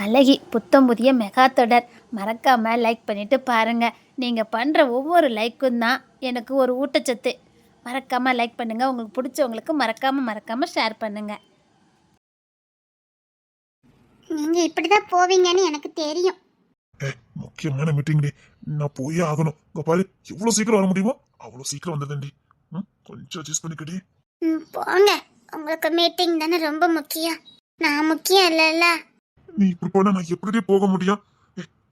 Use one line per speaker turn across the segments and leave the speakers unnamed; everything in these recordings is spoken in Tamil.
அழகி புத்தம் புதிய மெகா தொடர் மறக்காமல் லைக் பண்ணிவிட்டு பாருங்கள். நீங்கள் பண்ணுற ஒவ்வொரு லைக்கும் தான் எனக்கு ஒரு ஊட்டச்சத்து. மறக்காமல் லைக் பண்ணுங்கள். உங்களுக்கு பிடிச்சவங்களுக்கு மறக்காமல் ஷேர் பண்ணுங்கள்.
நீங்கள் இப்படி தான் போவீங்கன்னு எனக்கு தெரியும்.
முக்கியமான மீட்டிங் டி, நான் போயே ஆகணும். இங்க பாரு, எவ்வளவு சீக்கிரம் வர முடியுமோ அவ்வளவு சீக்கிரம் வந்துடுறேன்டி. கொஞ்சம் அட்ஜஸ்ட் பண்ணிக்கடி.
போங்க, உங்களுக்கு மீட்டிங் தானே ரொம்ப முக்கியம். நான் முக்கியம் இல்லைல்ல.
நீ இப்படி போனா நான் எப்படி போக முடியும்?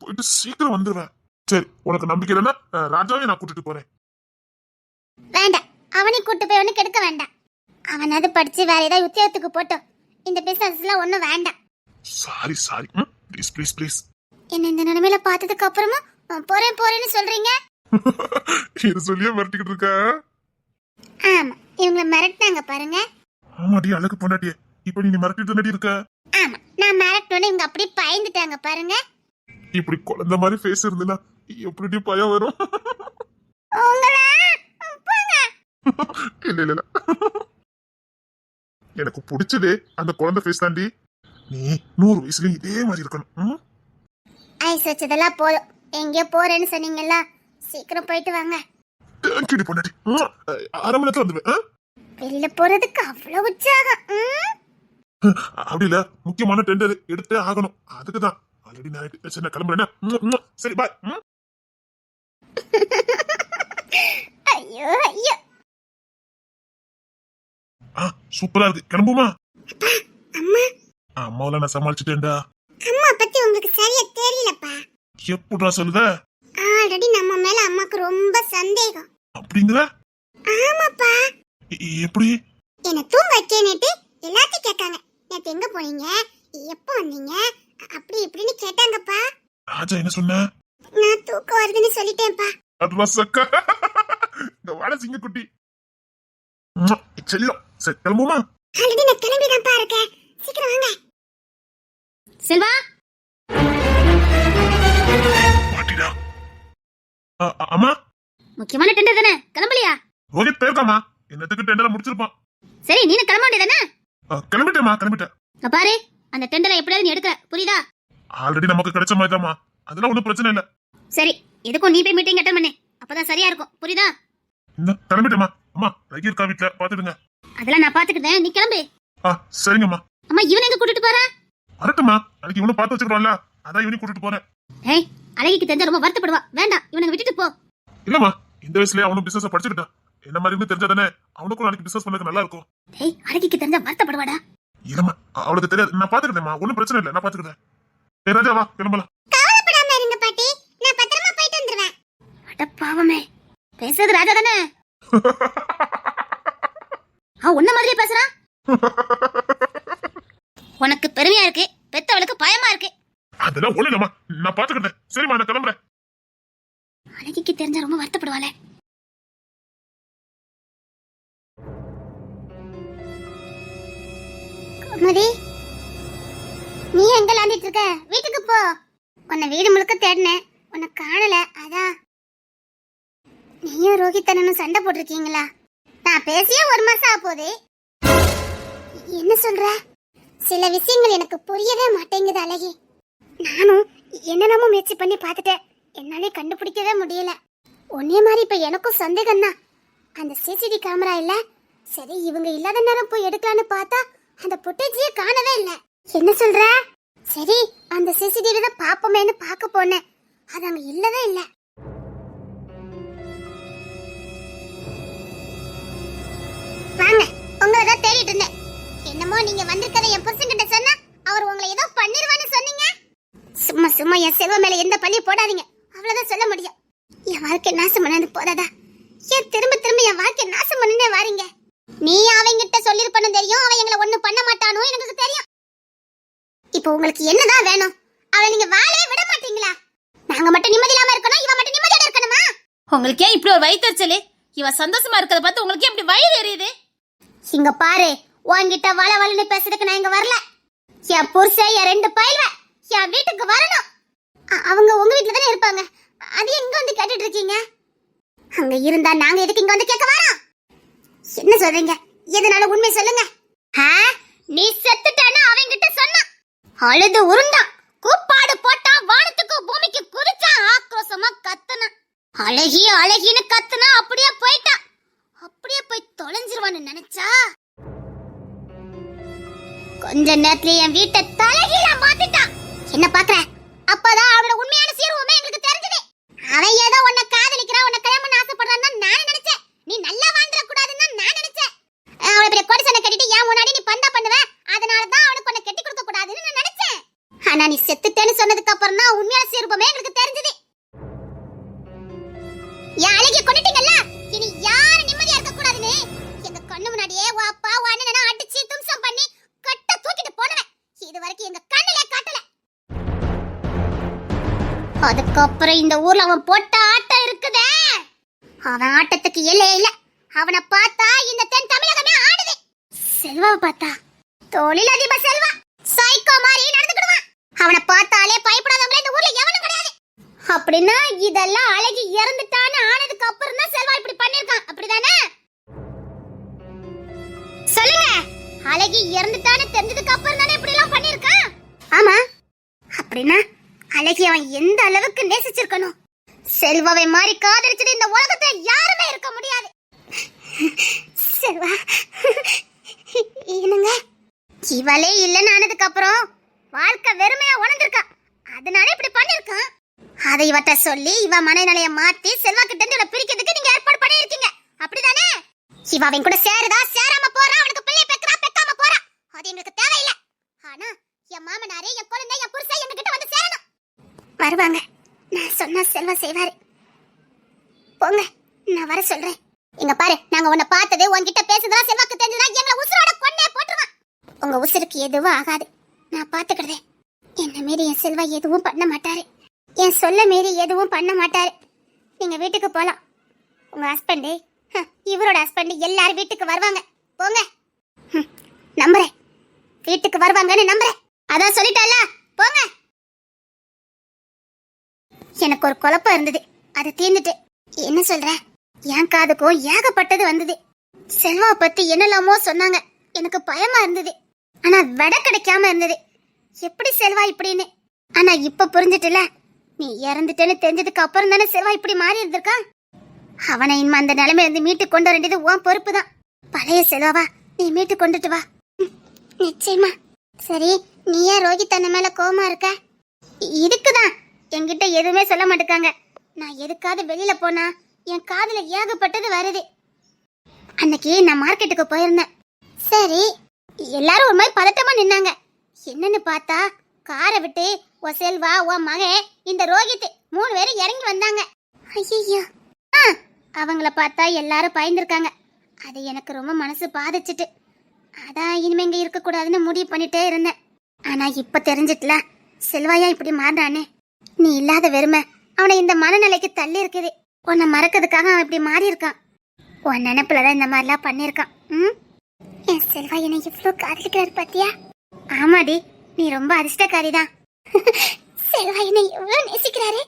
போயிட்டு சீக்கிரம் வந்துடுவேன். சரி, உனக்கு நம்பிக்கை இல்லைன்னா ராஜாவே நான் கூட்டிட்டு போறேன்.
வேண்டாம், அவனை கூட்டு போய் ஒண்ணு கெடுக்க வேண்டாம். அவனாவது படிச்சு வேற ஏதாவது உத்தியோகத்துக்கு போட்டோம். இந்த பிசினஸ் எல்லாம் ஒண்ணும் வேண்டாம்.
Sorry please please please.
என்ன இந்த நிலைமையில பார்த்ததுக்கு அப்புறமா போறேன்னு சொல்றீங்க?
இது சொல்லியே மிரட்டிக்கிட்டு இருக்க?
ஆமா, இவங்க மிரட்டினாங்க பாருங்க.
ஆமாடி, அழகு பொண்டாட்டியே, இப்ப நீ மிரட்டிட்டு தானடி இருக்க?
ஆமா, நான் மிரட்டோன்னு இவங்க அப்படியே பயந்துட்டாங்க பாருங்க.
இப்படி குழந்தை மாதிரி ஃபேஸ் இருந்துனா எப்படி பயம் வரும்? இல்ல எனக்கு பிடிச்சதே அந்த குழந்தை ஃபேஸ் தாண்டி. நீ 100 வயசுலயும் இதே மாதிரி இருக்கணும்.
ஐஸ் வச்சதெல்லாம் போதும். எங்கேயோ போறேன்னு சொன்னீங்கல்ல, சீக்கிரம் போயிட்டு வாங்க.
தேங்க்யூடி பொண்டாட்டி. 1/2 மணி நேரத்துல வந்துடுவேன்.
வெளியில போறதுக்கு அவ்வளவு உற்சாகம்.
அப்படி இல்ல, முக்கியமான டெண்டர் எடுத்தே ஆகணும். அதுக்குதான் ஆல்ரெடி நான் சின்ன கிளம்புறேன். சரி பாய்.
ஐயோ ஐயோ,
சூப்பரா இருக்கு, கிளம்புமா?
அம்மா,
அம்மாவெல்லாம் நான் சமாளிச்சுட்டேன்டா.
அம்மா பத்தி உங்களுக்கு சரியா தெரியலப்பா.
எப்படா சொல்லுத?
ஆல்ரெடி நம்ம மேல அம்மாக்கு ரொம்ப சந்தேகம்.
அப்படிங்கிற?
ஆமாப்பா.
எப்படி?
என்ன தூங்க வைக்கேன்னுட்டு எல்லாத்தையும் கேட்காங்க. நேத்து எங்க போனீங்க, எப்போ வந்தீங்க, அப்படி இப்படின்னு கேட்டாங்கப்பா.
ராஜா என்ன சொன்ன?
நான் தூக்கம் வருதுன்னு சொல்லிட்டேன்ப்பா.
ரசக்கா, இந்த வாழ சிங்க குட்டி செல்லம். சரி, கிளம்புமா?
ஆல்ரெடி நான் கிளம்பிதான்ப்பா இருக்கேன். சீக்கிரம் வாங்க.
செல்வா,
பாட்டிடா. அம்மா,
முக்கியமான டெண்டர் தானே, கிளம்பலையா?
ரோஹித் போயிருக்காமா, என்னத்துக்கு டெண்டரை முடிச்சிருப்பான்.
சரி, நீ கிளம்ப வேண்டியதானே?
கிளம்பிட்டேன்.
பாரு, அந்த டெண்டரை எப்படியாவது நீ எடுக்க, புரியுதா?
ஆல்ரெடி நமக்கு கிடைச்ச மாதிரி தாமா, அதெல்லாம் ஒன்றும் பிரச்சனை இல்ல.
சரி, எதுக்கும் நீ போய் மீட்டிங் அட்டெண்ட் பண்ணு, அப்பதான் சரியா இருக்கும், புரியுதா?
கிளம்பிட்டேமா. அம்மா, ரகி இருக்கா வீட்டுல, பாத்துடுங்க.
அதெல்லாம் நான் பாத்துக்கிட்டேன், நீ கிளம்பு.
சரிங்கம்மா.
அம்மா, இவனை எங்க கூட்டிட்டு போற?
வரட்டுமா, அதுக்கு இவனும் பார்த்து வச்சுக்கிறோம்ல, அதான் இவனையும் கூட்டிட்டு போறேன்.
ஏய், அழகிக்கு தெரிஞ்சா ரொம்ப வருத்தப்படுவா, வேண்டாம், இவனை விட்டுட்டு போ.
இல்லம்மா, இந்த வயசுலயே அவனும் பிசினஸ் படிச்சுக்கிட்டான். என்ன மாதிரி இருந்து தெரிஞ்சாதானே அவனுக்கும் நாளைக்கு பிசினஸ் பண்ணதுக்கு நல்லா இருக்கும்.
ஏய், அழகிக்கு தெரிஞ்சா வருத்தப்படுவாடா.
இல்லம்மா, அவளுக்கு தெரியாது, நான் பாத்துக்கிறேன்மா, ஒன்னும் பிரச்சனை இல்ல, நான் பாத்துக்கிறேன். ராஜா வா, கிளம்பலாம்.
கவலைப்படாம இருங்க பாட்டி, நான் பத்திரமா போயிட்டு வந்துருவேன்.
அட பாவமே, பேசுறது ராஜா தானே? உன்ன மாதிரியே பேசுறான். உனக்கு பெருமையா இருக்கு, பெத்தவளுக்கு பயமா இருக்கு.
அதெல்லாம் ஒண்ணு இல்லம்மா, நான் பாத்துக்கிறேன். சரிம்மா, நான் கிளம்புறேன்.
அழகிக்கு தெரிஞ்சா ரொம்ப வருத்தப்படுவாளே.
கோமதி, நீ எங்க லாண்டிட்டு இருக்க? வீட்டுக்கு போ. உன்னை வீடு முழுக்க தேடினேன், உன்னை காணல. அதான் நீயும் ரோஹித் அண்ணனும் சண்டை போட்டிருக்கீங்களா? நான் பேசியே 1 மாசம் ஆகுது. என்ன சொல்ற? சில விஷயங்கள் எனக்கு புரியவே மாட்டேங்குது அழகி. நானும் என்னென்னமோ முயற்சி பண்ணி பார்த்துட்டேன், என்னாலே கண்டுபிடிக்கவே முடியல. ஒன்னே மாதிரி இப்ப எனக்கும் சந்தேகம் தான். அந்த சிசிடிவி கேமரா இல்ல, சரி இவங்க இல்லாத நேரம் போய் எடுக்கலான்னு பார்த்தா அந்த புட்டேஜியே காணவே இல்ல. என்ன சொல்ற? சரி, அந்த சிசிடிவி தான் பாப்போமேன்னு பார்க்க போனேன், அது அங்க இல்லவே இல்ல. வாங்க, உங்களை தான் தேடிட்டு இருந்தேன். என்னமோ நீங்க வந்திருக்கதை என் புருஷன்கிட்ட சொன்னா அவர் உங்களை ஏதோ பண்ணிருவான்னு சொன்னீங்க. சும்மா என் செல்வ மேல எந்த பள்ளி போடாதீங்க, அவ்வளவுதான் சொல்ல முடியும். என் வாழ்க்கை நாசம் பண்ணது போதாதா? ஏன் திரும்ப என் வாழ்க்கை நாசம் பண்ணனே வாரீங்க? நீ அவங்கிட்ட சொல்லிருப்பனும் தெரியும், அவன் எங்களை ஒண்ணும் பண்ண மாட்டானோ எனக்கு தெரியும். இப்போ உங்களுக்கு என்னதான் வேணும்? அவளை நீங்க வாழவே விட மாட்டீங்களா? நாங்க மட்டும் நிம்மதி இல்லாம இருக்கணும், இவன் மட்டும் நிம்மதியோட இருக்கணுமா?
உங்களுக்கே இப்படி ஒரு வயிற்றுச்சலு, இவ சந்தோஷமா இருக்கத பார்த்து உங்களுக்கு எப்படி வயிறு எரியுது?
இங்க பாரு, உன்கிட்ட வளவளன்னு பேசுறதுக்கு நான் இங்க வரல. என் புருஷன் என் 2 பையல்வ என் வீட்டுக்கு வரணும். அவங்க உங்க வீட்டுல தானே இருப்பாங்க, அது எங்க வந்து கேட்டுட்டு இருக்கீங்க? அங்க இருந்தா நாங்க எதுக்கு இங்க வந்து கேட்க வரோம்? என்ன சொல்றீங்க? எதனால உண்மை சொல்லுங்க. நீ செத்துட்டான்னு அவங்கிட்ட சொன்னா அழுது உருண்டான், அழகி அழகின்னு கத்துனா அப்படியே போயிட்டான். அப்படியே போய் தொலைஞ்சிருவான்னு நினைச்சா கொஞ்ச நேரத்துல என் வீட்டை தலைகீழா மாத்திட்டான். என்ன பாக்குற? அப்பதான் அவனோட உண்மையான சீர்வமே எங்களுக்கு தெரிஞ்சது. அவன் ஏதோ உன்னை காதலிக்கிறான், உன்னை கல்யாணம் பண்ண ஆசைப்படுறான்னு நான் நினைச்சேன். நீ நல்லா வாழ்ந்துட கூடாதுன்னு நான் நினைச்சேன். அவளை பெரிய கொடிசனை கட்டிட்டு ஏன் முன்னாடி நீ பந்தா பண்ணுவ, அதனாலதான் அவனுக்கு உன்னை கட்டி கொடுக்க கூடாதுன்னு நான் நினைச்சேன். ஆனா நீ செத்துட்டேன்னு சொன்னதுக்கு அப்புறம் தான் உண்மையான சீர்வமே எங்களுக்கு தெரிஞ்சது. என் அழகிய கொண்டுட்டீங்கல்ல, இனி யாரும் நிம்மதியா இருக்க கூடாதுன்னு எங்க கண்ணு முன்னாடியே உன் அப்பா உன் அண்ணனை அடிச்சு தும்சம் பண்ணி கட்ட தூக்கிட்டு போனவன் இது வரைக்கும் எங்க கண்ணிலே காட்டல. அதுக்கப்புறம் இந்த ஊர்ல அவன் போட்ட ஆட்டம் இருக்குதே, அவன் ஆட்டத்துக்கு எல்லையே இல்ல. அவனை பார்த்தா இந்த தென் தமிழகமே ஆடுது. செல்வாவை பார்த்தா தொழிலதிபர் செல்வா சைக்கோ மாதிரி நடந்துக்கிடுவான். அவனை பார்த்தாலே பயப்படாதவங்களே இந்த ஊர்ல எவனும் கிடையாது. அப்படின்னா இதெல்லாம் அழகி இறந்துட்டான்னு ஆனதுக்கு அப்புறம் தான் செல்வா இப்படி பண்ணிருக்கான், அப்படிதானே? சொல்லுங்க. அழகி இறந்துட்டான்னு தெரிஞ்சதுக்கு அப்புறம் தானே இப்படி எல்லாம் பண்ணிருக்கான்? ஆமா. அப்படின்னா அழகி அவன் எந்த அளவுக்கு நேசிச்சிருக்கணும். செல்வாவை மாதிரி காதலிச்சது இந்த உலகத்துல யாருமே இருக்க முடியாது. செல்வா என்னங்க, இவளே இல்லைன்னு ஆனதுக்கு அப்புறம் வாழ்க்கை வெறுமையா உணர்ந்திருக்கா, அதனால இப்படி பண்ணிருக்கான். அதை இவட்ட சொல்லி இவ மனநிலைய மாத்தி செல்வா கிட்ட இருந்து பிரிக்கிறதுக்கு நீங்க ஏற்பாடு பண்ணி இருக்கீங்க, அப்படிதானே? இவ அவன் கூட சேருதா சேராம போறா, அவனுக்கு பிள்ளை பெக்கறா பெக்காம போறா, அது எங்களுக்கு தேவையில்லை. ஆனா என் மாமனாரே என் குழந்தை என் புருஷன் எங்க கிட்ட வந்து சேரணும். வருவாங்க, நான் சொன்னா செல்வா செய்வாரு. போங்க, நான் வர சொல்றேன். இங்க பாரு, நாங்க உன்னை பார்த்தது உன்கிட்ட பேசுறதா செல்வாக்கு தெரிஞ்சதா எங்களை உசுரோட கொண்டே போட்டுருவான். உங்க உசுருக்கு எதுவும் ஆகாது, நான் பாத்துக்கிறேன். என்ன மீறி என் செல்வா எதுவும் பண்ண மாட்டாரு, என் சொல்ல மீறி எதுவும் பண்ண மாட்டாரு. நீங்க வீட்டுக்கு போலாம். உங்க ஹஸ்பண்டு இவரோட ஹஸ்பண்ட் எல்லாரும் வீட்டுக்கு வருவாங்க. போங்க. நம்புறேன், வீட்டுக்கு வருவாங்கன்னு நம்புறேன். அதான் சொல்லிட்டல, போங்க. எனக்கு ஒரு குழப்பம் இருந்தது, அது தீர்ந்துட்டு. என்ன சொல்ற? என் காதுக்கும் ஏகப்பட்டது வந்தது. செல்வா பத்தி என்னெல்லாமோ சொன்னாங்க, எனக்கு பயமா இருந்தது. ஆனா விட கிடைக்காம இருந்தது. எப்படி செல்வா இப்படின்னு. ஆனா இப்ப புரிஞ்சிட்டுல, நீ இறந்துட்டேன்னு தெரிஞ்சதுக்கு அப்புறம் தானே செல்வா இப்படி மாறி இருந்திருக்கான். அவனை இனிமே அந்த நிலைமையில இருந்து மீட்டு கொண்டு வர வேண்டியது உன் பொறுப்பு தான். பழைய செல்வாவா நீ மீட்டு கொண்டுட்டு வா. நிச்சயமா. சரி, நீ ஏன் ரோஹித் அண்ணன் மேல கோவமா இருக்க? இதுக்குதான் என்கிட்ட எதுவுமே சொல்ல மாட்டேங்காங்க. நான் எதுக்காவது வெளியில போனா என் காதுல ஏகப்பட்டது வருது. அன்னைக்கு நான் மார்க்கெட்டுக்கு போயிருந்தேன். சரி, எல்லாரும் ஒரு மாதிரி பதட்டமா நின்னாங்க. என்னன்னு பார்த்தா காரை விட்டு ஓ செல்வா, ஓ மகன், இந்த ரோஹித் 3 பேரும் இறங்கி வந்தாங்க. ஐயோ, அவங்கள பார்த்தா எல்லாரும் பயந்துருக்காங்க. அது எனக்கு ரொம்ப மனசு பாதிச்சுட்டு, அதான் இனிமே இங்க இருக்க கூடாதுன்னு முடிவு பண்ணிட்டே இருந்தேன். ஆனா இப்ப தெரிஞ்சிட்டல, செல்வாயா இப்படி மாறானே. நீ இல்லாத வெறுமை அவனை இந்த மனநிலைக்கு தள்ளி இருக்குது. உன்னை மறக்கிறதுக்காக அவன் இப்படி மாறி இருக்கான். உன் நினைப்புலதான் இந்த மாதிரிலாம் பண்ணிருக்கான். என் செல்வா என்னை இவ்வளவு காதலிக்கிறாரு பாத்தியா? ஆமாடி, நீ ரொம்ப அதிர்ஷ்டக்காரிதான். செல்வா என்னை எவ்வளவு நேசிக்கிறாரு.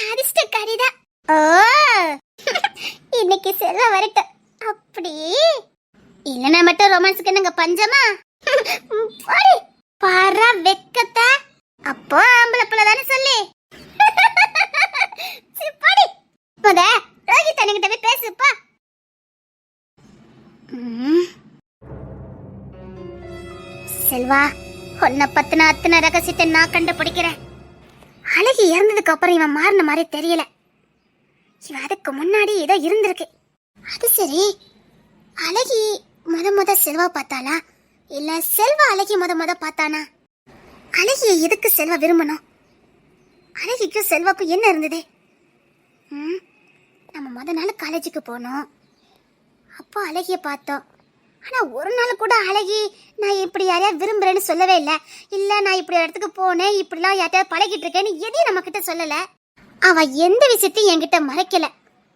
அதிர்ஷ்டக்காரிதான். ஓ, இன்னைக்கு செல்வா வரட்டும். அப்படி இல்லனா மட்டும் ரொமான்ஸ்க்கு என்னங்க பஞ்சமா? பாரா வெக்கத்தா. அப்போ ஆம்பளை பிள்ளை தானே சொல்லி. சிப்பாடி முத ரோஹித் அண்ணன்கிட்ட போய் பேசுப்பா. செல்வா, உன்னை பத்தின அத்தனை ரகசியத்தை நான் கண்டுபிடிக்கிறேன். அழகி இறந்ததுக்கு அப்புறம் இவன் மாறின மாதிரி தெரியல. இவன் அதுக்கு முன்னாடி ஏதோ இருந்திருக்கு. அது சரி, அழகி முத செல்வா பார்த்தாளா இல்ல செல்வா அழகி முத பார்த்தானா? அழகிய எதுக்கு செல்வா விரும்பணும்? அழகிக்கும் செல்வாக்கும் என்ன இருந்தது? நம்ம முத நாள் காலேஜுக்கு போனோம், அப்போ அழகிய பார்த்தோம். ஆனா ஒரு நாள் கூட அழகி நான் இப்படி யாரையா விரும்புறேன்னு சொல்லவே இல்லை. இல்ல நான் இப்படி இடத்துக்கு போனேன், இப்படிலாம் யார்ட்டையாவது பழகிட்டு இருக்கேன்னு எதையும் நம்ம கிட்ட சொல்லல. அவ எந்த விஷயத்தையும் என்கிட்ட மறைக்கல.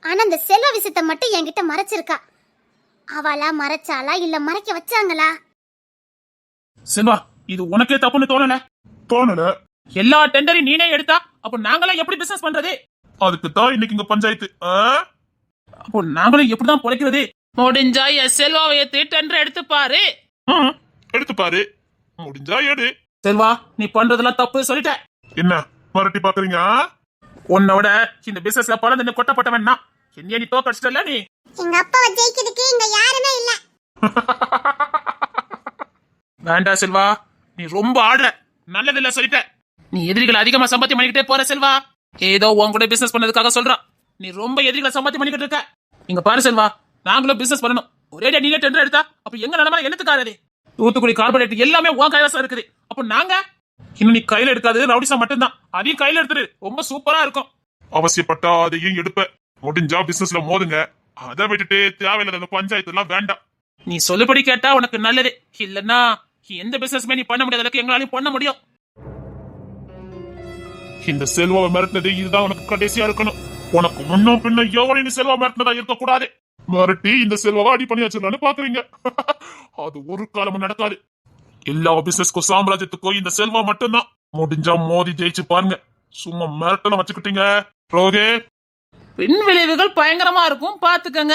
ஆனா அந்த செல்வ விஷயத்த மட்டும் என்கிட்ட மறைச்சிருக்கா. அவளா மறைச்சாளா இல்ல மறைக்க வச்சாங்களா?
செல்வா, இது உனக்கே தப்புன்னு தோணல?
தோணல.
எல்லா டெண்டரையும் நீனே எடுத்தா அப்ப நாங்களாம் எப்படி பிசினஸ் பண்றது?
அதுக்கு தான் இன்னைக்கு இங்க பஞ்சாயத்து.
அப்போ நாங்களும் எப்படிதான் பொழைக்கிறது? முடிஞ்சா என் செல்வாவை ஏத்து டெண்டர் எடுத்து பாரு.
எடுத்து பாரு, முடிஞ்சா எடு.
செல்வா, நீ பண்றதெல்லாம் தப்பு சொல்லிட்ட.
என்ன மரட்டி பாக்குறீங்க?
உன்னை விட இந்த பிசினஸ்ல பலந்து கொட்டப்பட்டவன் தான். என்னைய நீ தோக்கடிச்சிட்டல நீ.
எங்க அப்பாவை ஜெயிக்கிறதுக்கு இங்க யாருமே இல்ல.
வேண்டாம் செல்வா, நீ ரொம்ப ஆடுற. நல்லதில்ல சொல்லிட்ட. நீ எதிரிகளை அதிகமா சம்பாத்தியம் பண்ணிக்கிட்டே போற செல்வா. ஏதோ உன் கூட பிசினஸ் பண்ணதுக்காக சொல்றான். நீ ரொம்ப எதிரிகளை சம்பாத்தியம் பண்ணிக்கிட்டு இருக்க. இங்க பாரு செல்வா, நாங்களும் பிசினஸ் பண்ணணும். ஒரே நீங்க டெண்டர் எடுத்தா அப்ப எங்க நிலைமை என்னத்துக்காரது? தூத்துக்குடி கார்பரேட் எல்லாமே உன் கைவசம் இருக்குது. அப்ப நாங்க இன்னும் நீ கையில எடுக்காது ரவுடிசா மட்டும்தான். அதையும் கையில எடுத்துரு, ரொம்ப சூப்பரா இருக்கும்.
அவசியப்பட்டா அதையும் எடுப்ப. முடிஞ்சா பிசினஸ்ல மோதுங்க. அதை விட்டுட்டு தேவையில்லாத அந்த பஞ்சாயத்து எல்லாம் வேண்டாம்.
நீ சொல்லுபடி கேட்டா உனக்கு நல்லது. இல்லன்னா எந்த பிசினஸ்மே நீ பண்ண முடியாத அளவுக்கு எங்களாலையும் பண்ண முடியும்.
இந்த செல்வாவை மிரட்டினது இதுதான் உனக்கு கடைசியா இருக்கணும். உனக்கு முன்னும் பின்ன எவரையும் நீ செல்வா மிரட்டினதா இருக்கக்கூடாது. மிரட்டி இந்த செல்வாவை அடி பண்ணி வச்சிடலான்னு பாக்குறீங்க. அது ஒரு காலமும் நடக்காது. எல்லா பிசினஸ்க்கும் சாம்ராஜ்யத்துக்கும் இந்த செல்வா மட்டும்தான். முடிஞ்சா மோதி ஜெயிச்சு பாருங்க. சும்மா மிரட்டலாம் வச்சுக்கிட்டீங்க ரோகே.
பின் விளைவுகள் பயங்கரமா இருக்கும், பாத்துக்கங்க.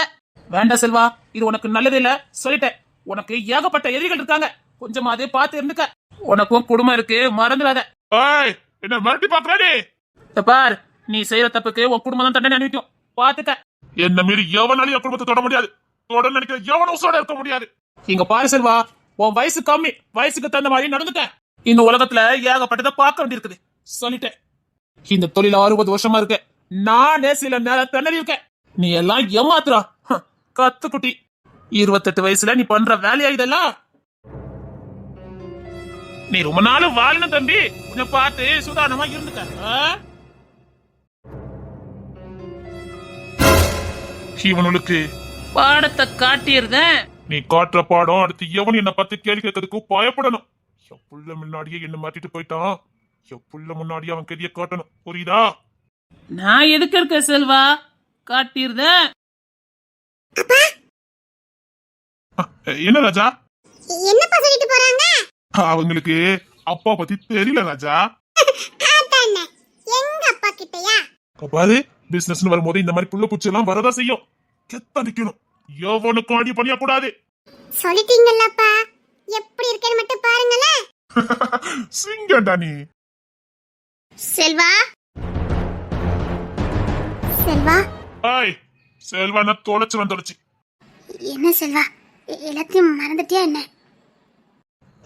வேண்டாம் செல்வா, இது உனக்கு நல்லது இல்ல சொல்லிட்டேன். உனக்கு ஏகப்பட்ட எதிரிகள் இருக்காங்க. கொஞ்சமாதே பார்த்து இருந்துக்க. உனக்கும் குடும்பம் இருக்கு, மறந்துடாத.
ஏய், என்ன மிரட்டி பாக்குறானே?
பார், நீ செய்யற தப்புக்கு உன் குடும்பம் தான் தண்டனை அனுப்பிக்கும், பாத்துக்க.
என்ன மீறி எவனாலையும் என் குடும்பத்தை தொட முடியாது. தொட நினைக்கிற எவனும் உசோட இருக்க முடியாது.
இங்க பாரு செல்வா, உன் வயசு கம்மி. வயசுக்கு தகுந்த மாதிரி நடந்துட்ட. இந்த உலகத்துல ஏகப்பட்டதை பார்க்க வேண்டியிருக்குது சொல்லிட்டேன். இந்த தொழில 60 வருஷமா இருக்க. நானே சில நேரம் திணறி இருக்கேன். நீ எல்லாம் ஏமாத்துறா கத்துக்குட்டி. 28 வயசுல நீ பண்ற வேலையா இதெல்லாம்? நீ ரொம்ப நாள் வாழணும் தம்பி. கொஞ்சம் பார்த்து சுதாரணமா இருந்துக்க.
இவனுக்கு
பாடத்தை காட்டியிருந்தேன்.
நீ காட்டுற பாடம் அடுத்து எவன் என்ன பத்தி கேள்வி கேட்கறதுக்கு பயப்படணும். என் புள்ள முன்னாடியே என்ன மாட்டிட்டு போயிட்டான். என் புள்ள முன்னாடியே அவன் கெதிய காட்டணும், புரியுதா?
நான் எதுக்கு இருக்க செல்வா, காட்டியிருந்தேன்.
என்ன ராஜா?
என்னப்பா சொல்லிட்டு போறாங்க?
அவங்களுக்கு அப்பா பத்தி தெரியல ராஜா.
அதானே, எங்க அப்பா கிட்டயா?
பாரு, பிசினஸ் வரும்போது இந்த மாதிரி புள்ள பூச்சி எல்லாம் வரதா செய்யும். கெத்த நிக்கணும். எவனுக்கும் அடி பண்ணிய கூடாது.
சொல்லிட்டீங்கல்லப்பா, எப்படி இருக்கேன்னு மட்டும் பாருங்களேன்.
சிங்கண்டா நீ.
செல்வா, செல்வா.
ஐய், செல்வா நான் தொலைச்சு.
என்ன செல்வா, எல்லாத்தையும் மறந்துட்டியா என்ன?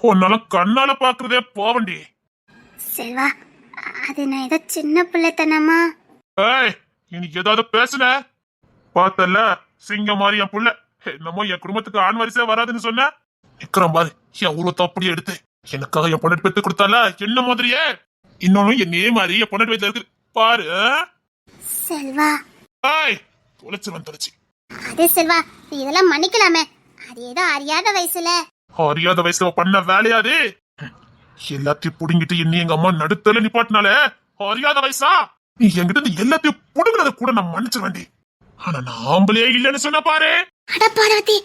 உன்னால கண்ணால பாக்குறதே போவண்டி.
செல்வா, அது நான் ஏதோ சின்ன பிள்ளைத்தனமா.
ஏய், இன்னைக்கு ஏதாவது பேசுன? பார்த்தல, சிங்கம் மாதிரி என் புள்ள. என்னமோ என் குடும்பத்துக்கு ஆண் வரிசையா வராதுன்னு சொன்ன. நிக்கிறோம் பாரு, என் உருவத்தை அப்படியே எடுத்து எனக்காக என் பொண்ணு பெத்து கொடுத்தால என்ன மாதிரியே. இன்னொன்னு என்னையே மாதிரி என் பொண்ணு வீட்டுல இருக்குது பாரு.
செல்வா,
ஏய், தொலைச்சு.
அதே செல்வா, இதெல்லாம் மன்னிக்கலாமே. அது ஏதோ அறியாத வயசுல.
அறியாத வயசுல பண்ண வேலையாது. எல்லாத்தையும் புடுங்கிட்டு என்ன எங்க அம்மா நடுத்தல நிப்பாட்டினால அறியாத வயசா? நீ என்கிட்ட இருந்து எல்லாத்தையும் புடுங்கினத கூட நான் மன்னிச்சு வேண்டி. ஆனா நான் ஆம்பளையே இல்லைன்னு சொன்ன பாரு.
அட பார்வதி,